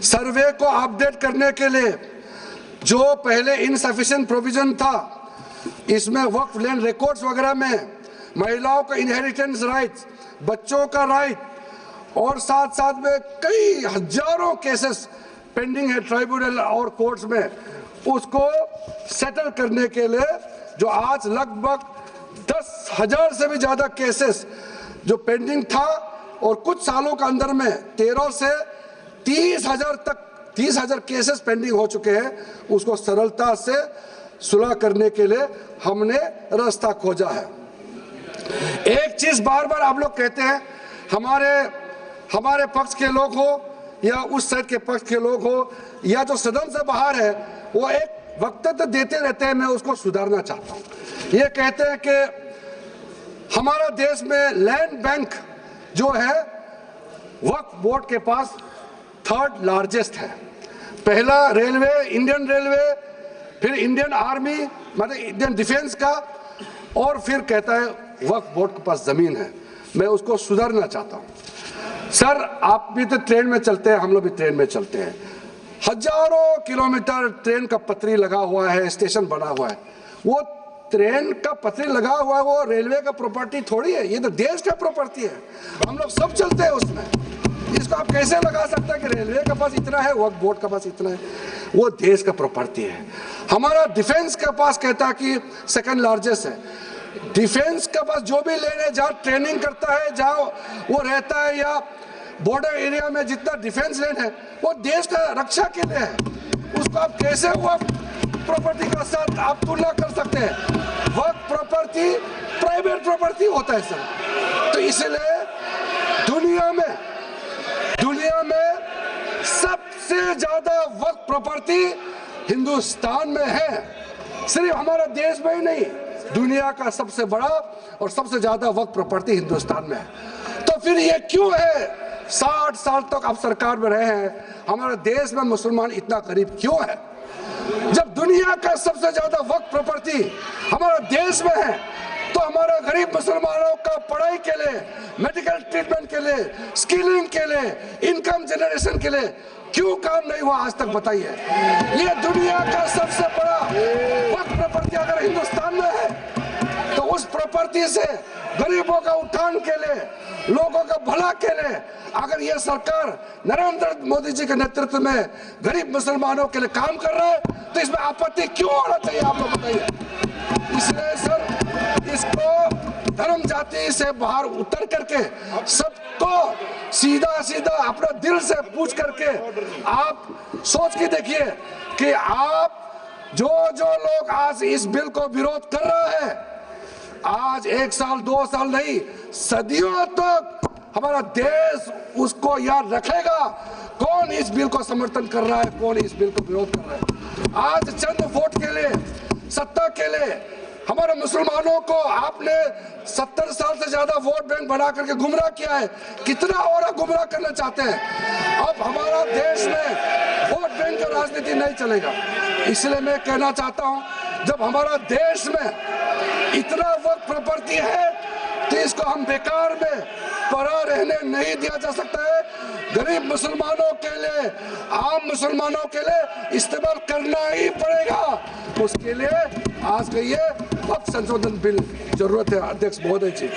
सर्वे को अपडेट करने के लिए जो पहले इनसफिशिएंट प्रोविजन था, इसमें वक्फ लैंड रिकॉर्ड्स वगैरह में महिलाओं का इनहेरिटेंस राइट्स, बच्चों का राइट, और साथ साथ में कई हजारों केसेस पेंडिंग है ट्राइब्यूनल और कोर्ट्स में, उसको सेटल करने के लिए जो आज लगभग 10,000 से भी ज्यादा केसेस जो पेंडिंग था और कुछ सालों के अंदर में 13 से 30,000 केसेस पेंडिंग हो चुके हैं, उसको सरलता से सुलह करने के लिए हमने रास्ता खोजा है। एक चीज बार बार आप लोग कहते हैं, हमारे पक्ष के लोग हो या उस साइड के पक्ष के लोग हो या जो सदन से बाहर है, वो एक वक्तव्य देते रहते हैं, मैं उसको सुधारना चाहता हूँ। ये कहते हैं कि हमारा देश में लैंड बैंक जो है वक्फ बोर्ड के पास 3rd लार्जेस्ट है। पहला रेलवे, इंडियन रेलवे, फिर इंडियन आर्मी, मतलब इंडियन डिफेंस का, और फिर कहता है वक्फ बोर्ड के पास जमीन है। मैं उसको सुधारना चाहता हूं। सर, आप भी तो ट्रेन में चलते हैं, हम लोग भी ट्रेन में चलते हैं। हजारों किलोमीटर ट्रेन का पटरी लगा हुआ है, स्टेशन बना हुआ है। वो ट्रेन का पटरी लगा हुआ है, वो रेलवे का प्रॉपर्टी थोड़ी है, ये तो देश का प्रॉपर्टी है। हम लोग सब चलते हैं उसमें। इसको आप कैसे लगा सकते हैं कि रेलवे के पास इतना है, वक्फ बोर्ड के पास इतना है? वो देश का प्रॉपर्टी है। हमारा डिफेंस के पास कहता है कि सेकंड लार्जेस्ट है। डिफेंस के पास जो भी लेने, जहाँ ट्रेनिंग करता है, जहाँ वो रहता है, या बॉर्डर एरिया में जितना डिफेंस लैंड है, वो देश का रक्षा के लिए है। उसको आप कैसे वक्फ प्रॉपर्टी का साथ आप तुलना कर सकते हैं? वक्फ प्रॉपर्टी प्राइवेट प्रॉपर्टी होता है सर। तो इसलिए दुनिया में सबसे ज्यादा वक्फ प्रॉपर्टी हिंदुस्तान में है। सिर्फ हमारा देश में ही नहीं, दुनिया का सबसे बड़ा और सबसे ज्यादा वक्फ प्रॉपर्टी हिंदुस्तान में है। तो फिर ये क्यों है 60 साल तक आप सरकार में रहे हैं, हमारे देश में मुसलमान इतना गरीब क्यों है? जब दुनिया का सबसे ज्यादा वक्फ प्रॉपर्टी हमारा देश में है, तो हमारे गरीब मुसलमानों का पढ़ाई के लिए, मेडिकल ट्रीटमेंट के लिए, स्किलिंग के लिए, इनकम जनरेशन के लिए क्यों काम नहीं हुआ आज तक? बताइए। ये दुनिया का सबसे बड़ा वक्फ प्रॉपर्टी अगर हिंदुस्तान में है, तो उस प्रॉपर्टी से गरीबों का उत्थान के लिए, लोगों का भला के लिए अगर ये सरकार नरेंद्र मोदी जी के नेतृत्व में गरीब मुसलमानों के लिए काम कर रहा है, तो इसमें आपत्ति क्यों होना चाहिए? आप लोग बताइए। इसलिए सर, इसको धर्म जाति से बाहर उतर करके सबको सीधा सीधा अपना दिल से पूछ करके आप सोच के देखिए कि आप जो लोग आज इस बिल को विरोध कर रहा है, आज 1 साल 2 साल नहीं, सदियों तक हमारा देश उसको याद रखेगा कौन इस बिल को समर्थन कर रहा है, कौन इस बिल को विरोध कर रहा है। आज चंद वोट के लिए, सत्ता के लिए हमारे मुसलमानों को आपने 70 साल से ज्यादा वोट बैंक बना करके गुमराह किया है। कितना और गुमराह करना चाहते हैं? अब हमारा देश में वोट बैंक का राजनीति नहीं चलेगा। इसलिए मैं कहना चाहता हूं, जब हमारा देश में इतना वक्त प्रॉपर्टी है, तो इसको हम बेकार में पड़ा रहने नहीं दिया जा सकता है। गरीब मुसलमानों के लिए, आम मुसलमानों के लिए इस्तेमाल करना ही पड़ेगा। उसके लिए आज का ये वक्फ संशोधन बिल जरूरत है। अध्यक्ष महोदय जी,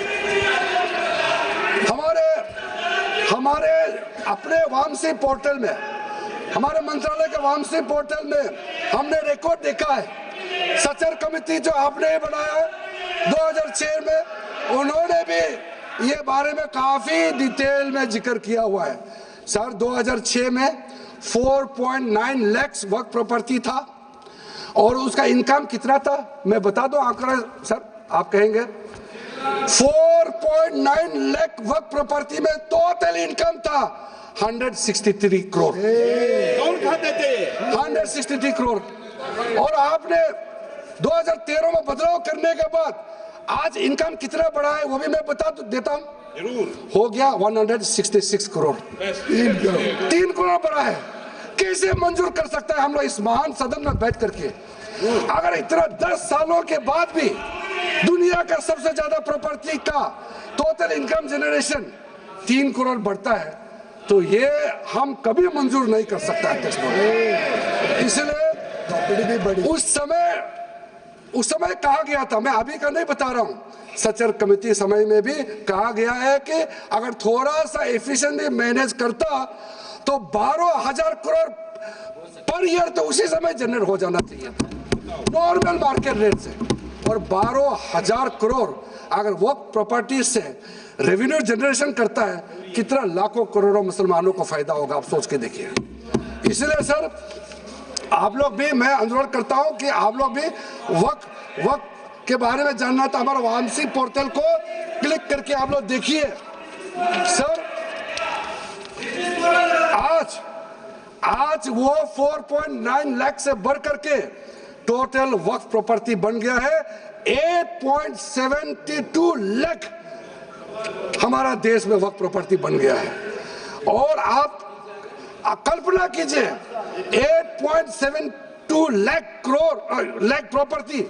हमारे अपने वामसी पोर्टल में, हमारे मंत्रालय के वामसी पोर्टल में हमने रिकॉर्ड देखा है। सचर कमेटी जो आपने बनाया है 2006 में, उन्होंने भी ये बारे में काफी डिटेल में जिक्र किया हुआ है। सर 2006 में 4.9 लाख वक्फ प्रॉपर्टी था, और उसका इनकम कितना था मैं बता दूं आंकड़ा सर, आप कहेंगे 4.9 लाख वक्फ प्रॉपर्टी में टोटल इनकम था 163 करोड़। कौन खाते थे? 163 करोड़। और आपने 2013 में बदलाव करने के बाद आज इनकम कितना बढ़ा है वो भी मैं बता देता हूं। हो गया 166 करोड़। 3 करोड़ बढ़ा है। कैसे मंजूर कर सकता है हम लोग इस महान सदन में बैठ करके? अगर इतना 10 सालों के बाद भी दुनिया का सबसे ज्यादा प्रॉपर्टी का टोटल इनकम जनरेशन 3 करोड़ बढ़ता है, तो ये हम कभी मंजूर नहीं कर सकता। इसलिए उस समय कहा गया था, मैं अभी का नहीं बता रहा हूं, सचर कमेटी समय में भी कहा गया है कि अगर थोड़ा सा एफिशिएंटली मैनेज करता तो 12,000 करोड़ पर ईयर तो उसी समय जनरेट हो जाना चाहिए नॉर्मल मार्केट रेट से। और 12,000 करोड़ अगर वो प्रॉपर्टी से रेवेन्यू जनरेशन करता है, कितना लाखों करोड़ों मुसलमानों को फायदा होगा, आप सोच के देखिए। इसलिए सर आप लोग भी, मैं अनुरोध करता हूं कि आप लोग भी वक्त के बारे में जानना था, हमारा वामसी पोर्टल को क्लिक करके आप लोग देखिए। सर आज वो 4.9 लाख से बढ़ करके टोटल वक्फ प्रॉपर्टी बन गया है 8.72 लाख। हमारा देश में वक्फ प्रॉपर्टी बन गया है। और आप कल्पना कीजिए 8.72 लाख प्रॉपर्टी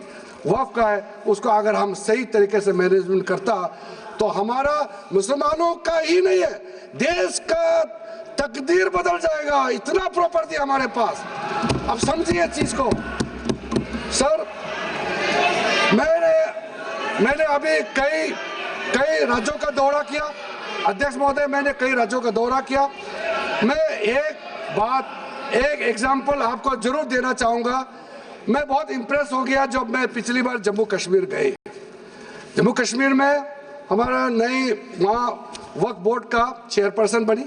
वक्फ का है, उसको अगर हम सही तरीके से मैनेजमेंट करता तो हमारा मुसलमानों का ही नहीं है, देश का तकदीर बदल जाएगा। इतना प्रॉपर्टी हमारे पास। अब समझिए चीज को सर। मैंने अभी कई राज्यों का दौरा किया अध्यक्ष महोदय, मैंने कई राज्यों का दौरा किया। मैं एक एग्जांपल आपको जरूर देना चाहूंगा। मैं बहुत इंप्रेस हो गया जब मैं पिछली बार जम्मू कश्मीर गई। जम्मू कश्मीर में हमारा नई वहाँ वक्फ बोर्ड का चेयरपर्सन बनी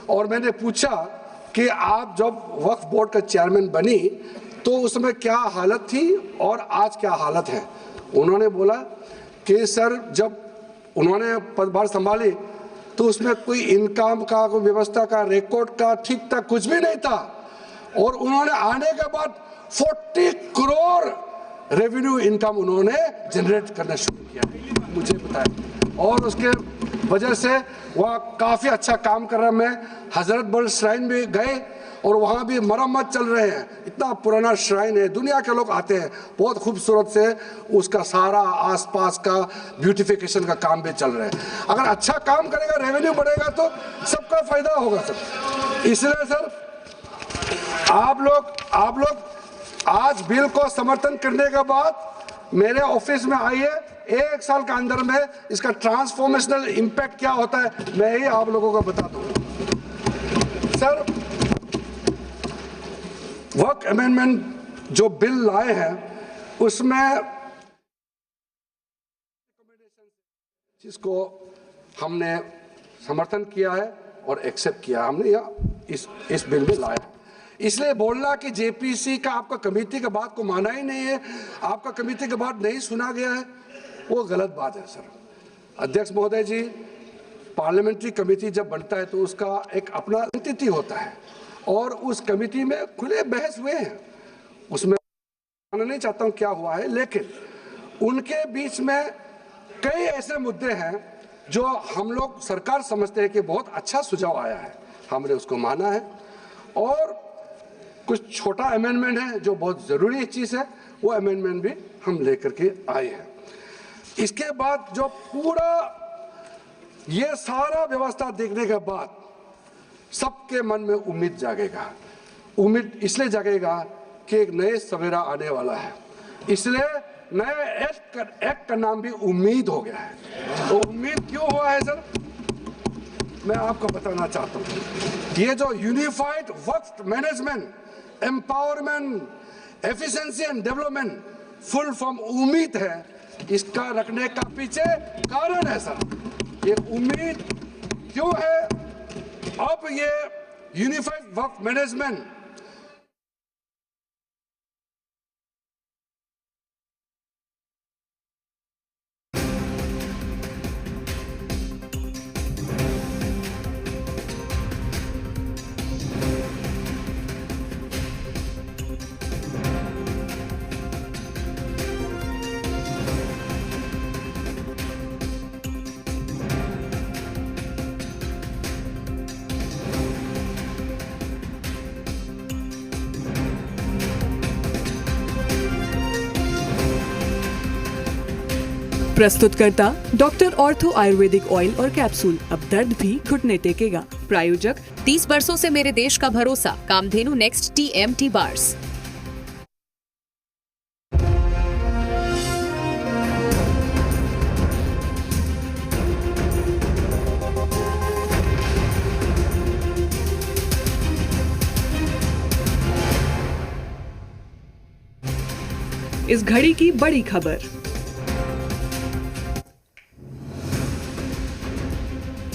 और मैंने पूछा कि आप जब वक्फ बोर्ड का चेयरमैन बनी तो उसमें क्या हालत थी और आज क्या हालत है। उन्होंने बोला कि सर जब उन्होंने पदभार संभाली तो उसमें कोई इनकम का, कोई व्यवस्था का, रिकॉर्ड का ठीक ठाक कुछ भी नहीं था और उन्होंने आने के बाद 40 करोड़ रेवेन्यू इनकम उन्होंने जनरेट करना शुरू किया, मुझे बताया। और उसके वजह से वह काफ़ी अच्छा काम कर रहा है। मैं हजरत बल श्राइन भी गए और वहाँ भी मरम्मत चल रहे हैं। इतना पुराना श्राइन है, दुनिया के लोग आते हैं, बहुत खूबसूरत से उसका सारा आसपास का ब्यूटिफिकेशन का काम भी चल रहा है। अगर अच्छा काम करेगा, रेवेन्यू बढ़ेगा तो सबका फायदा होगा सर। इसलिए सर आप लोग आज बिल को समर्थन करने के बाद मेरे ऑफिस में आइए, 1 साल के अंदर में इसका ट्रांसफॉर्मेशनल इम्पैक्ट क्या होता है मैं ही आप लोगों को बता दूंगा। सर वक्फ अमेंडमेंट जो बिल लाए हैं उसमें जिसको हमने समर्थन किया है और एक्सेप्ट किया हमने या इस बिल में लाया। इसलिए बोलना कि जेपीसी का आपका कमेटी के बात को माना ही नहीं है, आपका कमेटी के बात नहीं सुना गया है, वो गलत बात है सर। अध्यक्ष महोदय जी, पार्लियामेंट्री कमेटी जब बनता है तो उसका एक अपना एंटिटी होता है और उस कमेटी में खुले बहस हुए हैं। उसमें मैं नहीं चाहता हूं क्या हुआ है, लेकिन उनके बीच में कई ऐसे मुद्दे हैं जो हम लोग सरकार समझते हैं कि बहुत अच्छा सुझाव आया है, हमने उसको माना है। और कुछ छोटा अमेंडमेंट है जो बहुत ज़रूरी चीज़ है, वो अमेंडमेंट भी हम लेकर के आए हैं। इसके बाद जो पूरा ये सारा व्यवस्था देखने के बाद सबके मन में उम्मीद जागेगा। उम्मीद इसलिए जागेगा कि एक नए सवेरा आने वाला है, इसलिए नए एक्ट का नाम भी उम्मीद हो गया है। तो उम्मीद क्यों हुआ है सर, मैं आपको बताना चाहता हूँ। ये जो यूनिफाइड वक्फ management, empowerment, efficiency and development, full form उम्मीद है, इसका रखने का पीछे कारण है सर। ये उम्मीद क्यों है, अब ये यूनिफाइड वक्फ मैनेजमेंट प्रस्तुतकर्ता डॉक्टर ऑर्थो आयुर्वेदिक ऑयल और कैप्सूल, अब दर्द भी घुटने टेकेगा। प्रायोजक 30 वर्षों से मेरे देश का भरोसा, कामधेनु नेक्स्ट TMT बार्स। इस घड़ी की बड़ी खबर।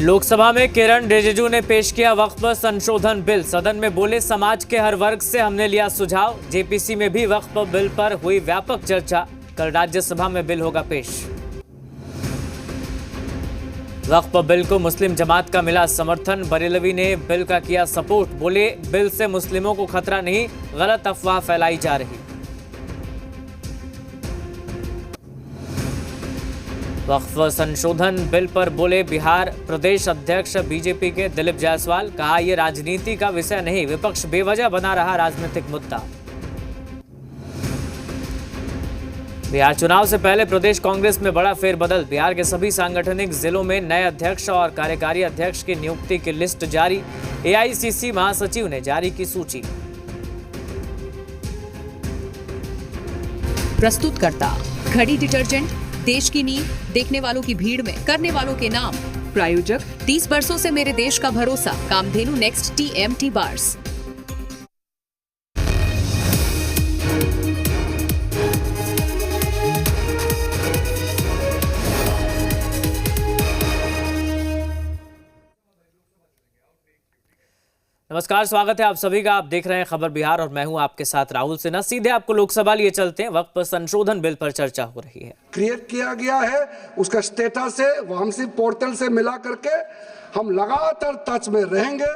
लोकसभा में किरण रिजिजू ने पेश किया वक्फ संशोधन बिल। सदन में बोले, समाज के हर वर्ग से हमने लिया सुझाव। जेपीसी में भी वक्फ बिल पर हुई व्यापक चर्चा। कल राज्यसभा में बिल होगा पेश। वक्फ बिल को मुस्लिम जमात का मिला समर्थन। बरेलवी ने बिल का किया सपोर्ट। बोले, बिल से मुस्लिमों को खतरा नहीं, गलत अफवाह फैलाई जा रही। वक्फ संशोधन बिल पर बोले बिहार प्रदेश अध्यक्ष बीजेपी के दिलीप जायसवाल। कहा यह राजनीति का विषय नहीं, विपक्ष बेवजह बना रहा राजनीतिक मुद्दा। बिहार चुनाव से पहले प्रदेश कांग्रेस में बड़ा फेरबदल। बिहार के सभी सांगठनिक जिलों में नए अध्यक्ष और कार्यकारी अध्यक्ष की नियुक्ति की लिस्ट जारी। एआईसीसी महासचिव ने जारी की सूची। प्रस्तुतकर्ता घड़ी डिटर्जेंट, देश की नींव, देखने वालों की भीड़ में करने वालों के नाम। प्रायोजक 30 वर्षों से मेरे देश का भरोसा, कामधेनु नेक्स्ट TMT बार्स। नमस्कार, स्वागत है आप सभी का। आप देख रहे हैं खबर बिहार और मैं हूं आपके साथ राहुल सिन्हा। सीधे आपको लोकसभा लिए चलते हैं। वक्फ संशोधन बिल पर चर्चा हो रही है। क्रिएट किया गया है, उसका स्टेटस है वामसी पोर्टल से मिला करके हम लगातार टच में रहेंगे।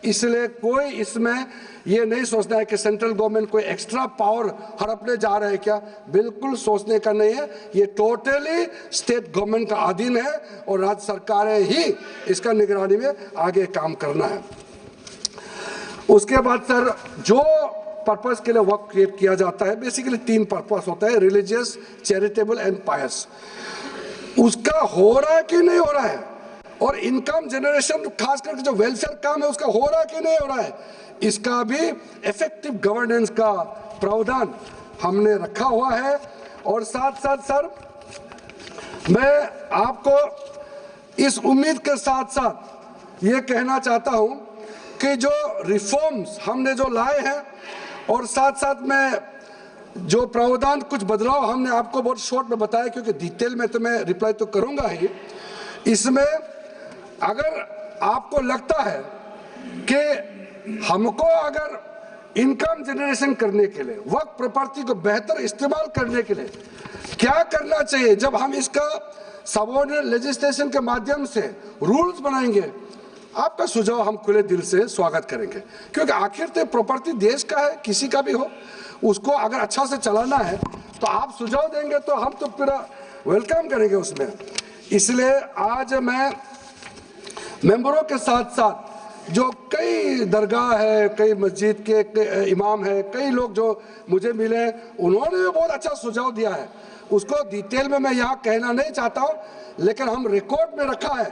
इसलिए कोई इसमें ये नहीं सोचना है कि सेंट्रल गवर्नमेंट कोई एक्स्ट्रा पावर हड़पने जा रहे हैं क्या, बिल्कुल सोचने का नहीं है। ये टोटली स्टेट गवर्नमेंट का अधीन है और राज्य सरकारें ही इसका निगरानी में आगे काम करना है। उसके बाद सर, जो पर्पस के लिए वक्फ क्रिएट किया जाता है, बेसिकली 3 पर्पस होता है, रिलीजियस, चैरिटेबल एंड पायस। उसका हो रहा है कि नहीं हो रहा है, और इनकम जनरेशन खास करके जो वेलफेयर काम है उसका हो रहा है कि नहीं हो रहा है, इसका भी इफेक्टिव गवर्नेंस का प्रावधान हमने रखा हुआ है। और साथ साथ सर, मैं आपको इस उम्मीद के साथ साथ ये कहना चाहता हूं कि जो रिफॉर्म्स हमने जो लाए हैं और साथ साथ में जो प्रावधान कुछ बदलाव हमने आपको बहुत शॉर्ट में बताया, क्योंकि डिटेल में तो मैं रिप्लाई तो करूंगा ही। इसमें अगर आपको लगता है कि हमको अगर इनकम जनरेशन करने के लिए, वक्फ प्रॉपर्टी को बेहतर इस्तेमाल करने के लिए क्या करना चाहिए, जब हम इसका सबऑर्डिनेट लेजिस्लेशन के माध्यम से रूल्स बनाएंगे, आपका सुझाव हम खुले दिल से स्वागत करेंगे। क्योंकि आखिर तो प्रॉपर्टी देश का है, किसी का भी हो, उसको अगर अच्छा से चलाना है तो आप सुझाव देंगे तो हम तो पूरा वेलकम करेंगे उसमें। इसलिए आज मैं मेंबरों के साथ साथ जो कई दरगाह है, कई मस्जिद के इमाम है, कई लोग जो मुझे मिले, उन्होंने भी बहुत अच्छा सुझाव दिया है। उसको डिटेल में मैं यहाँ कहना नहीं चाहता हूँ, लेकिन हम रिकॉर्ड में रखा है।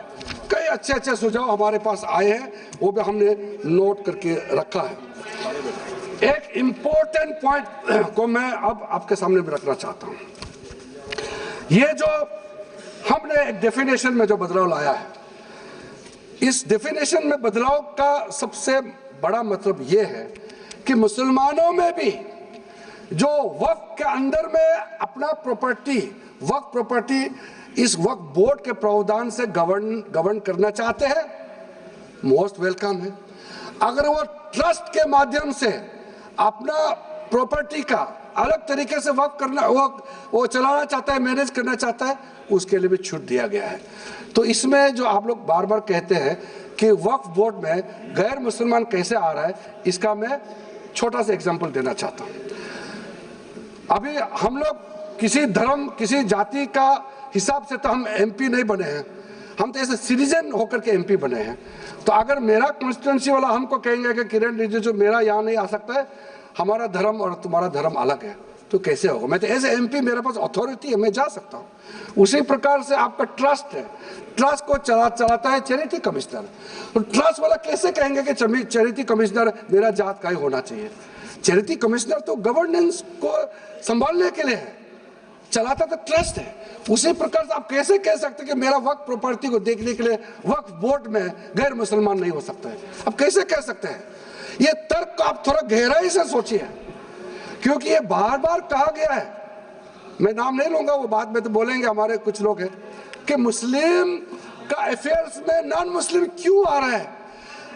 कई अच्छे अच्छे सुझाव हमारे पास आए हैं, वो भी हमने नोट करके रखा है। एक इम्पोर्टेंट पॉइंट को मैं अब आपके सामने भी रखना चाहता हूँ। ये जो हमने एक डेफिनेशन में जो बदलाव लाया है, इस डेफिनेशन में बदलाव का सबसे बड़ा मतलब ये है कि मुसलमानों में भी जो वक्फ के अंदर में अपना प्रॉपर्टी, वक्फ प्रॉपर्टी इस वक्फ बोर्ड के प्रावधान से गवर्न करना चाहते हैं, मोस्ट वेलकम है। अगर वो ट्रस्ट के माध्यम से अपना प्रॉपर्टी का अलग तरीके से वक्फ करना, वो चलाना चाहता है, मैनेज करना चाहता है, उसके लिए भी छूट दिया गया है। तो इसमें जो आप लोग बार बार कहते हैं कि वक्फ बोर्ड में गैर मुसलमान कैसे आ रहा है, इसका मैं छोटा सा एग्जांपल देना चाहता हूँ। अभी हम लोग किसी धर्म, किसी जाति का हिसाब से तो हम MP नहीं बने हैं, हम तो ऐसे सिटीजन होकर के MP बने हैं। तो अगर मेरा कॉन्स्टिट्यूंसी वाला हमको कहेंगे कि किरण रिजिजू मेरा यहाँ नहीं आ सकता है, हमारा धर्म और तुम्हारा धर्म अलग है, तो कैसे होगा? मैं तो एज MP, मेरे पास अथॉरिटी है, मैं जा सकता हूँ। उसी प्रकार से आपका ट्रस्ट है, ट्रस्ट को चलाता है चैरिटी कमिश्नर। तो ट्रस्ट वाला कैसे कहेंगे कि चैरिटी कमिश्नर मेरा जात का ही होना चाहिए? चैरिटी कमिश्नर तो गवर्नेंस को संभालने के लिए है, चलाता तो ट्रस्ट है। उसी प्रकार से आप कैसे कह सकते हैं कि मेरा वक्फ प्रॉपर्टी को देखने के लिए वक्फ बोर्ड में गैर मुसलमान नहीं हो सकता है? आप कैसे कह सकते हैं? ये तर्क को आप थोड़ा गहराई से सोचिए, क्योंकि ये बार बार कहा गया है, मैं नाम नहीं लूंगा, वो बाद में तो बोलेंगे हमारे कुछ लोग हैं कि मुस्लिम का अफेयर्स में नॉन मुस्लिम क्यों आ रहा है।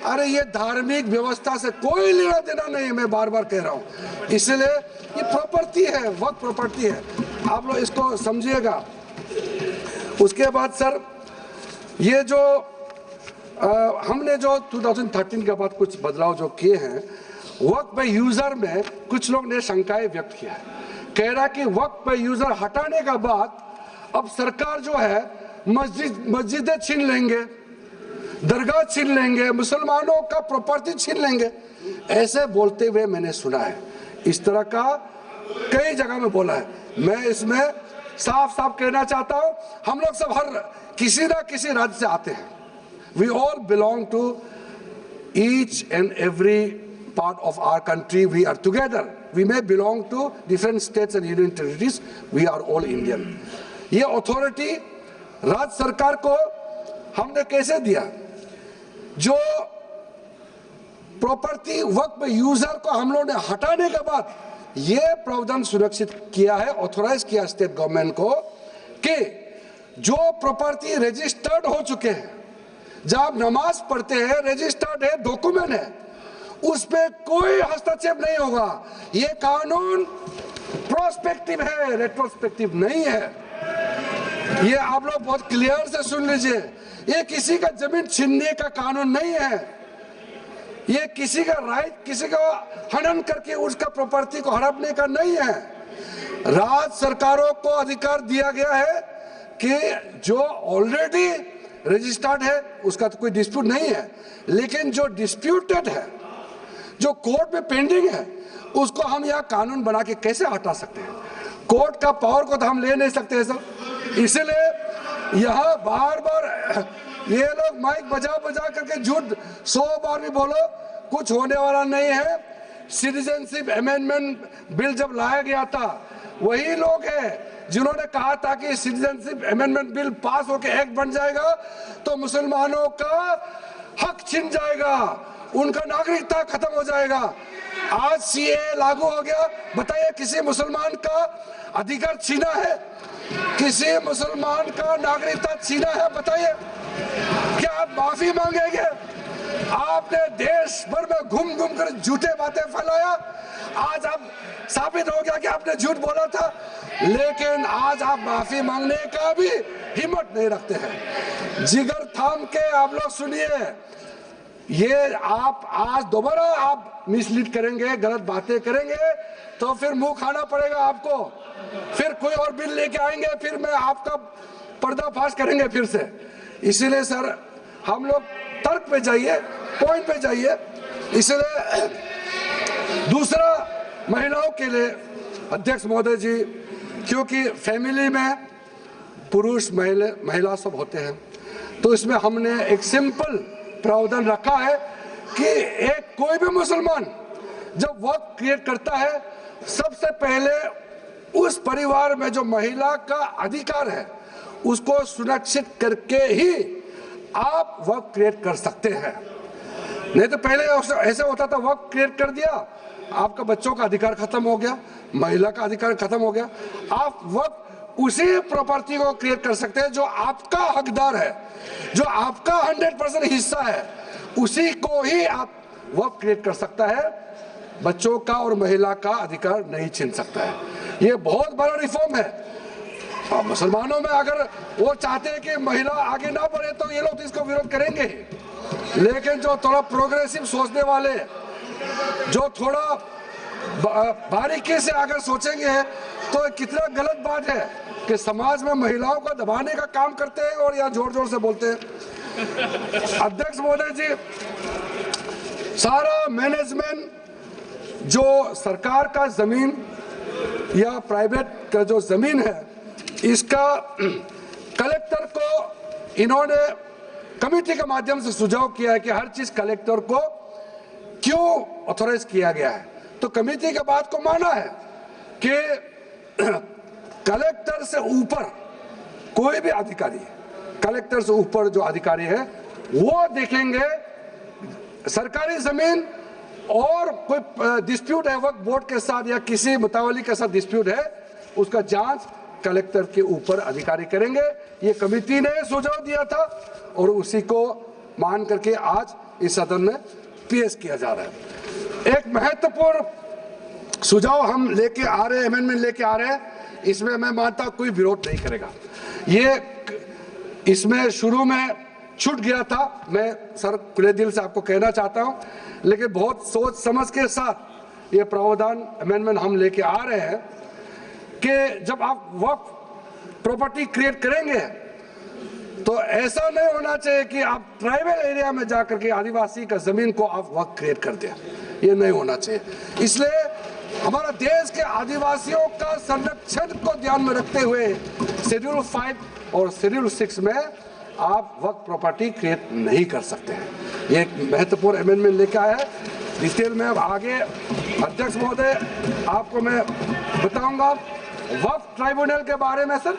अरे ये धार्मिक व्यवस्था से कोई लेना देना नहीं है, मैं बार बार कह रहा हूँ। इसलिए ये प्रॉपर्टी है, वक्फ प्रॉपर्टी है, आप लोग इसको समझिएगा। उसके बाद सर, ये जो हमने जो 2013 के बाद कुछ बदलाव जो किए हैं, वक्फ बाय यूजर में कुछ लोग ने शंकाएं व्यक्त किया है, कह रहा कि वक्फ बाय यूजर हटाने के बाद अब सरकार जो है मस्जिदें छीन लेंगे, दरगाह छीन लेंगे, मुसलमानों का प्रॉपर्टी छीन लेंगे, ऐसे बोलते हुए मैंने सुना है। इस तरह का कई जगह में बोला है। मैं इसमें साफ साफ कहना चाहता हूं, हम लोग सब हर किसी ना किसी राज्य से आते हैं। We all belong to each and every part of our country, we are together, we may belong to different states and union territories, we are all Indian. ये अथॉरिटी राज्य सरकार को हमने कैसे दिया? जो प्रॉपर्टी वक्त में यूजर को हम लोगों ने हटाने के बाद ये प्रावधान सुरक्षित किया है, ऑथोराइज किया स्टेट गवर्नमेंट को कि जो प्रॉपर्टी रजिस्टर्ड हो चुके हैं, जब आप नमाज पढ़ते हैं, रजिस्टर्ड है, डॉक्यूमेंट है, उस पे कोई हस्तक्षेप नहीं होगा। ये कानून प्रोस्पेक्टिव है, रेट्रोस्पेक्टिव नहीं है। ये आप लोग बहुत क्लियर से सुन लीजिए, ये किसी का जमीन छीनने का कानून नहीं है। ये किसी का राइट, किसी का हनन करके उसका प्रॉपर्टी को हड़पने का नहीं है। राज्य सरकारों को अधिकार दिया गया है कि जो ऑलरेडी रजिस्टर्ड है उसका तो कोई डिस्प्यूट नहीं है, लेकिन जो डिस्प्यूटेड है, जो कोर्ट में पेंडिंग है, उसको हम यहाँ कानून बना के कैसे हटा सकते हैं? कोर्ट का पावर को तो हम ले नहीं सकते सर। इसलिए यहाँ बार बार ये लोग माइक बजा बजा करके झूठ 100 बार भी बोलो, कुछ होने वाला नहीं है। सिटीजनशिप अमेंडमेंट बिल जब लाया गया था, वही लोग हैं जिन्होंने कहा था कि सिटीजनशिप अमेंडमेंट बिल पास होकर एक्ट बन जाएगा तो मुसलमानों का हक छिन जाएगा, उनका नागरिकता खत्म हो जाएगा। आज सीए लागू हो गया, बताइए किसी मुसलमान का अधिकार छीना है? किसी मुसलमान का नागरिकता छीना है? बताइए, क्या आप माफी मांगेंगे? आपने देश भर में घूम घूम कर झूठे बातें फैलाया, आज आप साबित हो गया कि आपने झूठ बोला था, लेकिन आज आप माफी मांगने का भी हिम्मत नहीं रखते हैं। जिगर थाम के आप लोग सुनिए, ये आप आज दोबारा आप मिसलीड करेंगे, गलत बातें करेंगे तो फिर मुंह खाना पड़ेगा आपको। फिर कोई और बिल लेके आएंगे, फिर मैं आपका पर्दाफाश करेंगे फिर से। इसीलिए सर हम लोग तर्क पे जाइए, पॉइंट पे जाइए। इसलिए दूसरा, महिलाओं के लिए अध्यक्ष महोदय जी, क्योंकि फैमिली में पुरुष महिला सब होते हैं, तो इसमें हमने एक सिंपल प्रावधान रखा है कि एक कोई भी मुसलमान जब वक्त क्रिएट करता है, सबसे पहले उस परिवार में जो महिला का अधिकार है उसको सुरक्षित करके ही आप वक्त क्रिएट कर सकते हैं। नहीं तो पहले ऐसा होता था, वक्त क्रिएट कर दिया, आपका बच्चों का अधिकार खत्म हो गया, महिला का अधिकार खत्म हो गया। आप वक्त उसी प्रॉपर्टी को क्रिएट कर सकते हैं जो आपका हकदार है, जो आपका 100% हिस्सा है, उसी को ही आप वक्त क्रिएट कर सकता है। बच्चों का और महिला का अधिकार नहीं छीन सकता है। ये बहुत बड़ा रिफॉर्म है। मुसलमानों में अगर वो चाहते हैं कि महिला आगे ना बढ़े तो ये लोग इसको विरोध करेंगे, लेकिन जो थोड़ा प्रोग्रेसिव सोचने वाले, जो थोड़ा बारीकी से अगर सोचेंगे तो कितना गलत बात है कि समाज में महिलाओं को दबाने का काम करते हैं और यहाँ जोर जोर से बोलते हैं। अध्यक्ष महोदय जी, सारा मैनेजमेंट जो सरकार का जमीन या प्राइवेट का जो जमीन है, इसका कलेक्टर को इन्होंने कमेटी के माध्यम से सुझाव किया है कि हर चीज कलेक्टर को क्यों ऑथराइज किया गया है। तो कमेटी के बात को माना है कि कलेक्टर से ऊपर कोई भी अधिकारी, कलेक्टर से ऊपर जो अधिकारी है वो देखेंगे सरकारी जमीन और कोई डिस्प्यूट है वक्फ बोर्ड के साथ या किसी मुतावली के साथ डिस्प्यूट है, उसका जांच कलेक्टर के ऊपर अधिकारी करेंगे। ये कमेटी ने सुझाव दिया था और उसी को मान करके आज इस सदन में पेश किया जा रहा है। एक महत्वपूर्ण सुझाव हम लेके आ रहे हैं, अमेंडमेंट लेके आ रहे हैं, इसमें मैं मानता हूं कोई विरोध नहीं करेगा। ये इसमें शुरू में छूट गया था, मैं सर खुले दिल से आपको कहना चाहता हूं, लेकिन बहुत सोच समझ के साथ ये प्रावधान अमेंडमेंट हम लेके आ रहे हैं कि जब आप वक्फ प्रॉपर्टी क्रिएट करेंगे तो ऐसा नहीं होना चाहिए कि आप ट्राइबल एरिया में जाकर के आदिवासी का जमीन को आप वक्त क्रिएट कर दें, ये नहीं होना चाहिए। इसलिए हमारा देश के आदिवासियों का संरक्षण को ध्यान में रखते हुए शेड्यूल 5 और शेड्यूल 6 में आप वक्त प्रॉपर्टी क्रिएट नहीं कर सकते हैं। ये एक महत्वपूर्ण अमेंडमेंट लेकर आया है। डिटेल में अब आगे अध्यक्ष महोदय आपको मैं बताऊंगा वक्फ ट्राइब्यूनल के बारे में। सर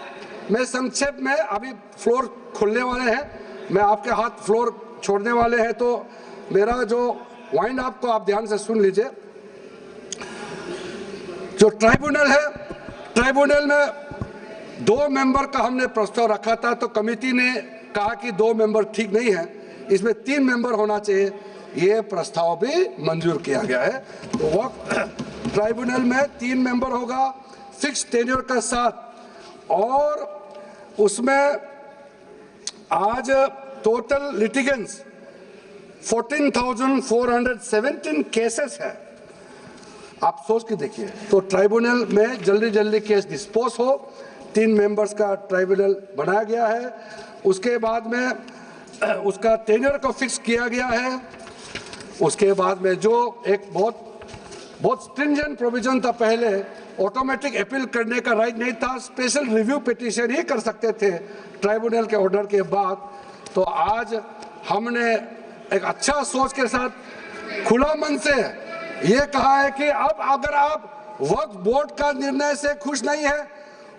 मैं संक्षेप में, अभी फ्लोर खुलने वाले हैं, मैं आपके हाथ फ्लोर छोड़ने वाले हैं, तो मेरा जो वाइंड अप को आप ध्यान से सुन लीजिए। जो ट्राइब्यूनल है, ट्राइब्यूनल में 2 मेंबर का हमने प्रस्ताव रखा था, तो कमेटी ने कहा कि 2 मेंबर ठीक नहीं है, इसमें 3 मेंबर होना चाहिए। ये प्रस्ताव भी मंजूर किया गया है। तो वक्फ ट्राइब्यूनल में 3 मेंबर होगा फिक्स टेन्योर के साथ, और उसमें आज टोटल लिटिगेंस 14,417 केसेस है। आप सोच के देखिए, तो ट्राइब्यूनल में जल्दी जल्दी केस डिस्पोज हो। 3 मेंबर्स का ट्राइब्यूनल बनाया गया है। उसके बाद में उसका टेन्योर को फिक्स किया गया है। उसके बाद में जो एक बहुत स्ट्रिंजेंट प्रोविजन था, पहले ऑटोमेटिक अपील करने का राइट नहीं था, स्पेशल रिव्यू पिटीशन ही कर सकते थे ट्राइब्यूनल के ऑर्डर के बाद। तो आज हमने एक अच्छा सोच के साथ खुला मन से ये कहा है कि अब अगर आप वक्फ बोर्ड का निर्णय से खुश नहीं है,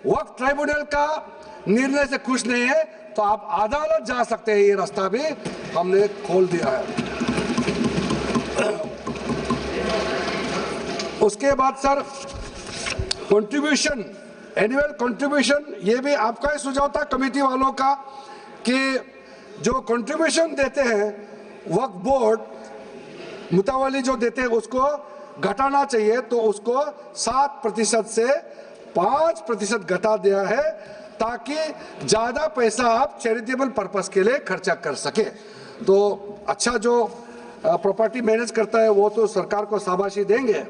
वक्फ ट्राइब्यूनल का निर्णय से खुश नहीं है, तो आप अदालत जा सकते हैं। ये रास्ता भी हमने खोल दिया है। उसके बाद सर कंट्रीब्यूशन, एनुअल कंट्रीब्यूशन, ये भी आपका ही सुझाव था कमेटी वालों का कि जो कंट्रीब्यूशन देते हैं वक्फ बोर्ड मुतावली जो देते हैं उसको घटाना चाहिए, तो उसको 7% से 5% घटा दिया है, ताकि ज़्यादा पैसा आप चैरिटेबल पर्पस के लिए खर्चा कर सके। तो अच्छा जो प्रॉपर्टी मैनेज करता है वो तो सरकार को शाबाशी देंगे।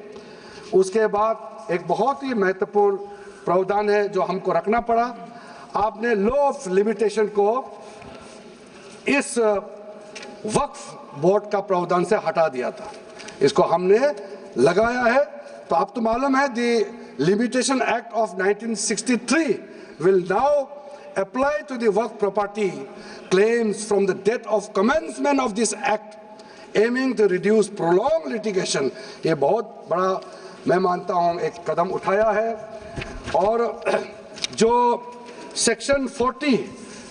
उसके बाद एक बहुत ही महत्वपूर्ण प्रावधान है जो हमको रखना पड़ा, आपने लॉ ऑफ लिमिटेशन को इस वक्फ बोर्ड का प्रावधान से हटा दिया था, इसको हमने लगाया है। तो अब तो मालूम है the limitation act of 1963 will now apply to the work property claims from the date of commencement of this act, aiming to reduce prolonged litigation। ये बहुत बड़ा मैं मानता हूँ एक कदम उठाया है। और जो सेक्शन 40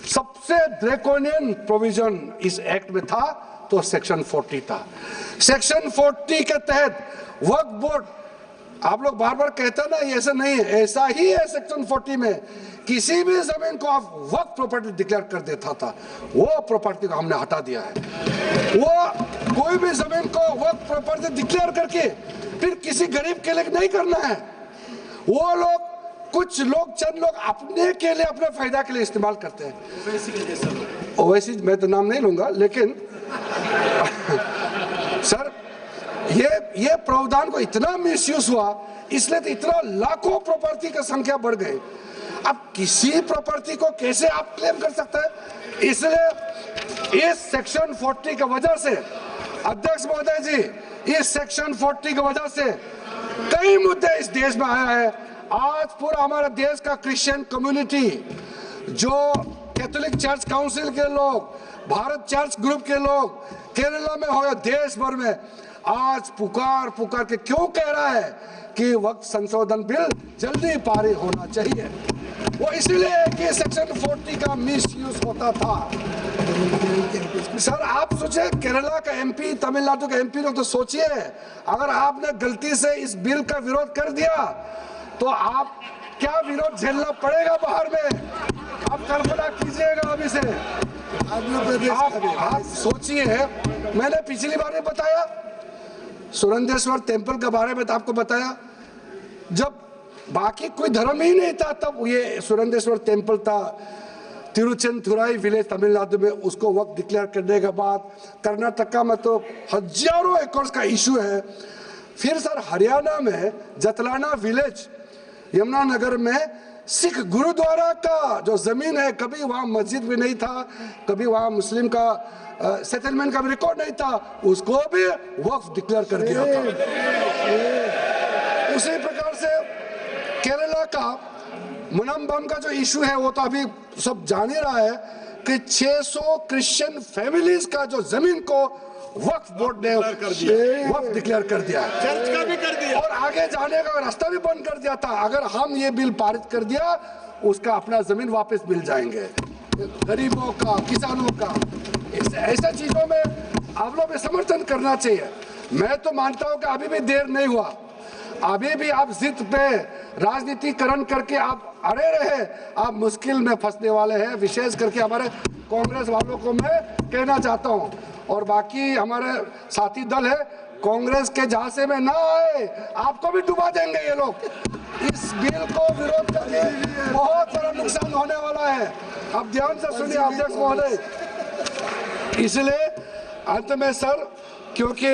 सबसे ड्रैकोनियन प्रोविजन इस एक्ट में था, तो सेक्शन 40 था। सेक्शन 40 के तहत वक्फ बोर्ड, आप लोग बार बार कहते हैं ना ये ऐसा नहीं है, ऐसा ही है। सेक्शन 40 में किसी भी जमीन को आप वक्फ प्रॉपर्टी डिक्लेयर कर देता था, वो प्रॉपर्टी को हमने हटा दिया है। वो कोई भी जमीन को वक्फ प्रॉपर्टी डिक्लेयर करके फिर किसी गरीब के लिए नहीं करना है। वो लोग, कुछ लोग, चंद लोग अपने के लिए, अपने फायदा के लिए इस्तेमाल करते हैं। ओवैसी मैं तो नाम नहीं लूंगा, लेकिन सर ये प्रावधान को इतना मिसयूज हुआ, इसलिए तो इतना लाखों प्रॉपर्टी की संख्या बढ़ गई। अब किसी प्रॉपर्टी को कैसे आप क्लेम कर सकते हैं? इसलिए इस सेक्शन 40 की वजह से, अध्यक्ष महोदय जी, इस सेक्शन 40 की वजह से कई मुद्दे इस देश में आया है। आज पूरा हमारा देश का क्रिश्चियन कम्युनिटी, जो कैथोलिक चर्च काउंसिल के लोग, भारत चर्च ग्रुप के लोग, केरला में हो या देश भर में, आज पुकार के क्यों कह रहा है कि वक्त संशोधन बिल जल्दी पारित होना चाहिए। वो इसलिए कि सेक्शन 40 का मिसयूज होता था। सर आप सोचे केरला का एमपी, तमिलनाडु का एमपी लोग, तो सोचिए अगर आपने गलती से इस बिल का विरोध कर दिया तो आप क्या विरोध झेलना पड़ेगा बाहर में। आप कल्पना कीजिएगा अभी से, आप सोचिए। मैंने पिछली बार भी बताया सुरेंद्रेश्वर टेम्पल के बारे में, तो आपको बताया जब बाकी कोई धर्म ही नहीं था तब ये सुरेंद्रेश्वर टेम्पल था। तिरुचेंथुराई विलेज तमिलनाडु में, उसको वक्त डिक्लेयर करने के बाद कर्नाटका में तो हजारों एकड़ का इशू है। फिर सर हरियाणा में जतलाना विलेज, यमुनानगर में सिख गुरुद्वारा का जो जमीन है, कभी वहां मस्जिद भी नहीं था, कभी वहां मुस्लिम का सेटलमेंट का भी रिकॉर्ड नहीं था, उसको भी वक्फ डिक्लेयर कर दिया था। उसी प्रकार से केरला का मुनम्बम का जो इशू है वो तो अभी सब जान ही रहा है कि 600 क्रिश्चियन फैमिलीज का जो जमीन को वक्फ बोर्ड ने वक्फ डिक्लेयर कर दिया, चर्च का भी कर दिया, और आगे जाने का रास्ता भी बंद कर दिया था। अगर हम ये बिल पारित कर दिया, उसका अपना जमीन वापस मिल जाएंगे गरीबों का, किसानों का। ऐसा चीजों में आप लोग समर्थन करना चाहिए। मैं तो मानता हूं कि अभी भी देर नहीं हुआ, अभी भी आप जिद पे राजनीतिकरण करके आप अड़े रहे, आप मुश्किल में फंसने वाले हैं। विशेष करके हमारे कांग्रेस वालों को मैं कहना चाहता हूं, और बाकी हमारे साथी दल है, कांग्रेस के झांसे में ना आए, आपको भी डुबा देंगे ये लोग। इस बिल को विरोध करके बहुत बड़ा नुकसान होने वाला है। अब ध्यान से सुनिए अध्यक्ष महोदय, इसलिए अंत में सर, क्योंकि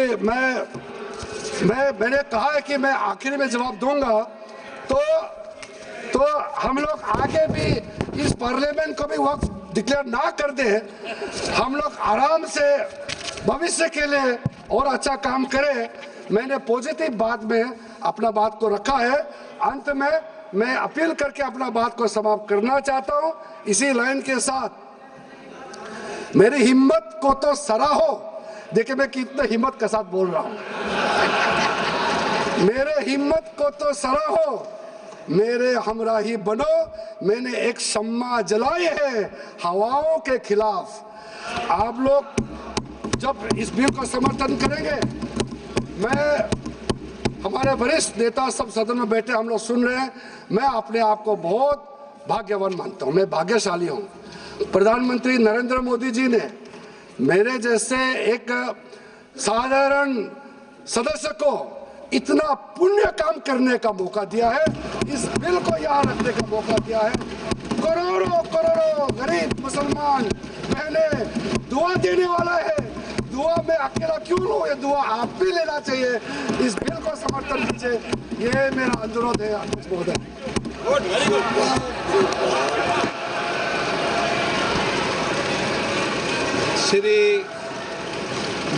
मैंने कहा है कि मैं आखिर में जवाब दूंगा, तो हम लोग आगे भी इस पार्लियामेंट को भी वक्फ डिक्लेयर ना कर दे, हम लोग आराम से भविष्य के लिए और अच्छा काम करें। मैंने पॉजिटिव बात में अपना बात को रखा है। अंत में मैं अपील करके अपना बात को समाप्त करना चाहता हूं इसी लाइन के साथ। मेरी हिम्मत को तो सराहो, देखिए मैं कितना हिम्मत के साथ बोल रहा हूं। मेरे हिम्मत को तो सराहो, मेरे हमराही बनो, मैंने एक शम्मा जलाई है हवाओं के खिलाफ। आप लोग जब इस बिल को समर्थन करेंगे, मैं हमारे वरिष्ठ नेता सब सदन में बैठे हम लोग सुन रहे हैं, मैं अपने आप को बहुत भाग्यवान मानता हूं, मैं भाग्यशाली हूं। प्रधानमंत्री नरेंद्र मोदी जी ने मेरे जैसे एक साधारण सदस्य को इतना पुण्य काम करने का मौका दिया है, इस बिल को यहाँ रखने का मौका दिया है। करोड़ों करोड़ों गरीब मुसलमान बहने दुआ देने वाला है। दुआ में अकेला क्यों लूं, ये दुआ आप भी लेना चाहिए। इस बिल को समर्थन दीजिए, ये मेरा अनुरोध है अध्यक्ष महोदय। श्री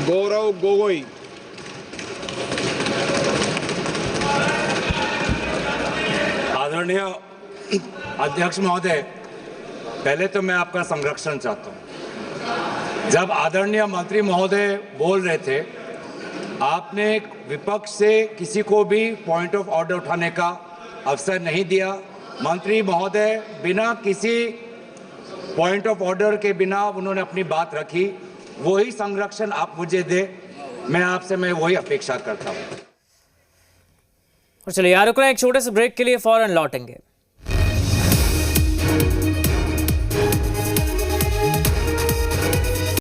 गौरव गोगोई। आदरणीय अध्यक्ष महोदय, पहले तो मैं आपका संरक्षण चाहता हूं। जब आदरणीय मंत्री महोदय बोल रहे थे, आपने विपक्ष से किसी को भी पॉइंट ऑफ ऑर्डर उठाने का अवसर नहीं दिया। मंत्री महोदय बिना किसी पॉइंट ऑफ ऑर्डर के बिना उन्होंने अपनी बात रखी। वही संरक्षण आप मुझे दे, मैं आपसे वही अपेक्षा करता हूं। और चलिए यार, रुक रहे हैं एक छोटे से ब्रेक के लिए, फौरन लौटेंगे।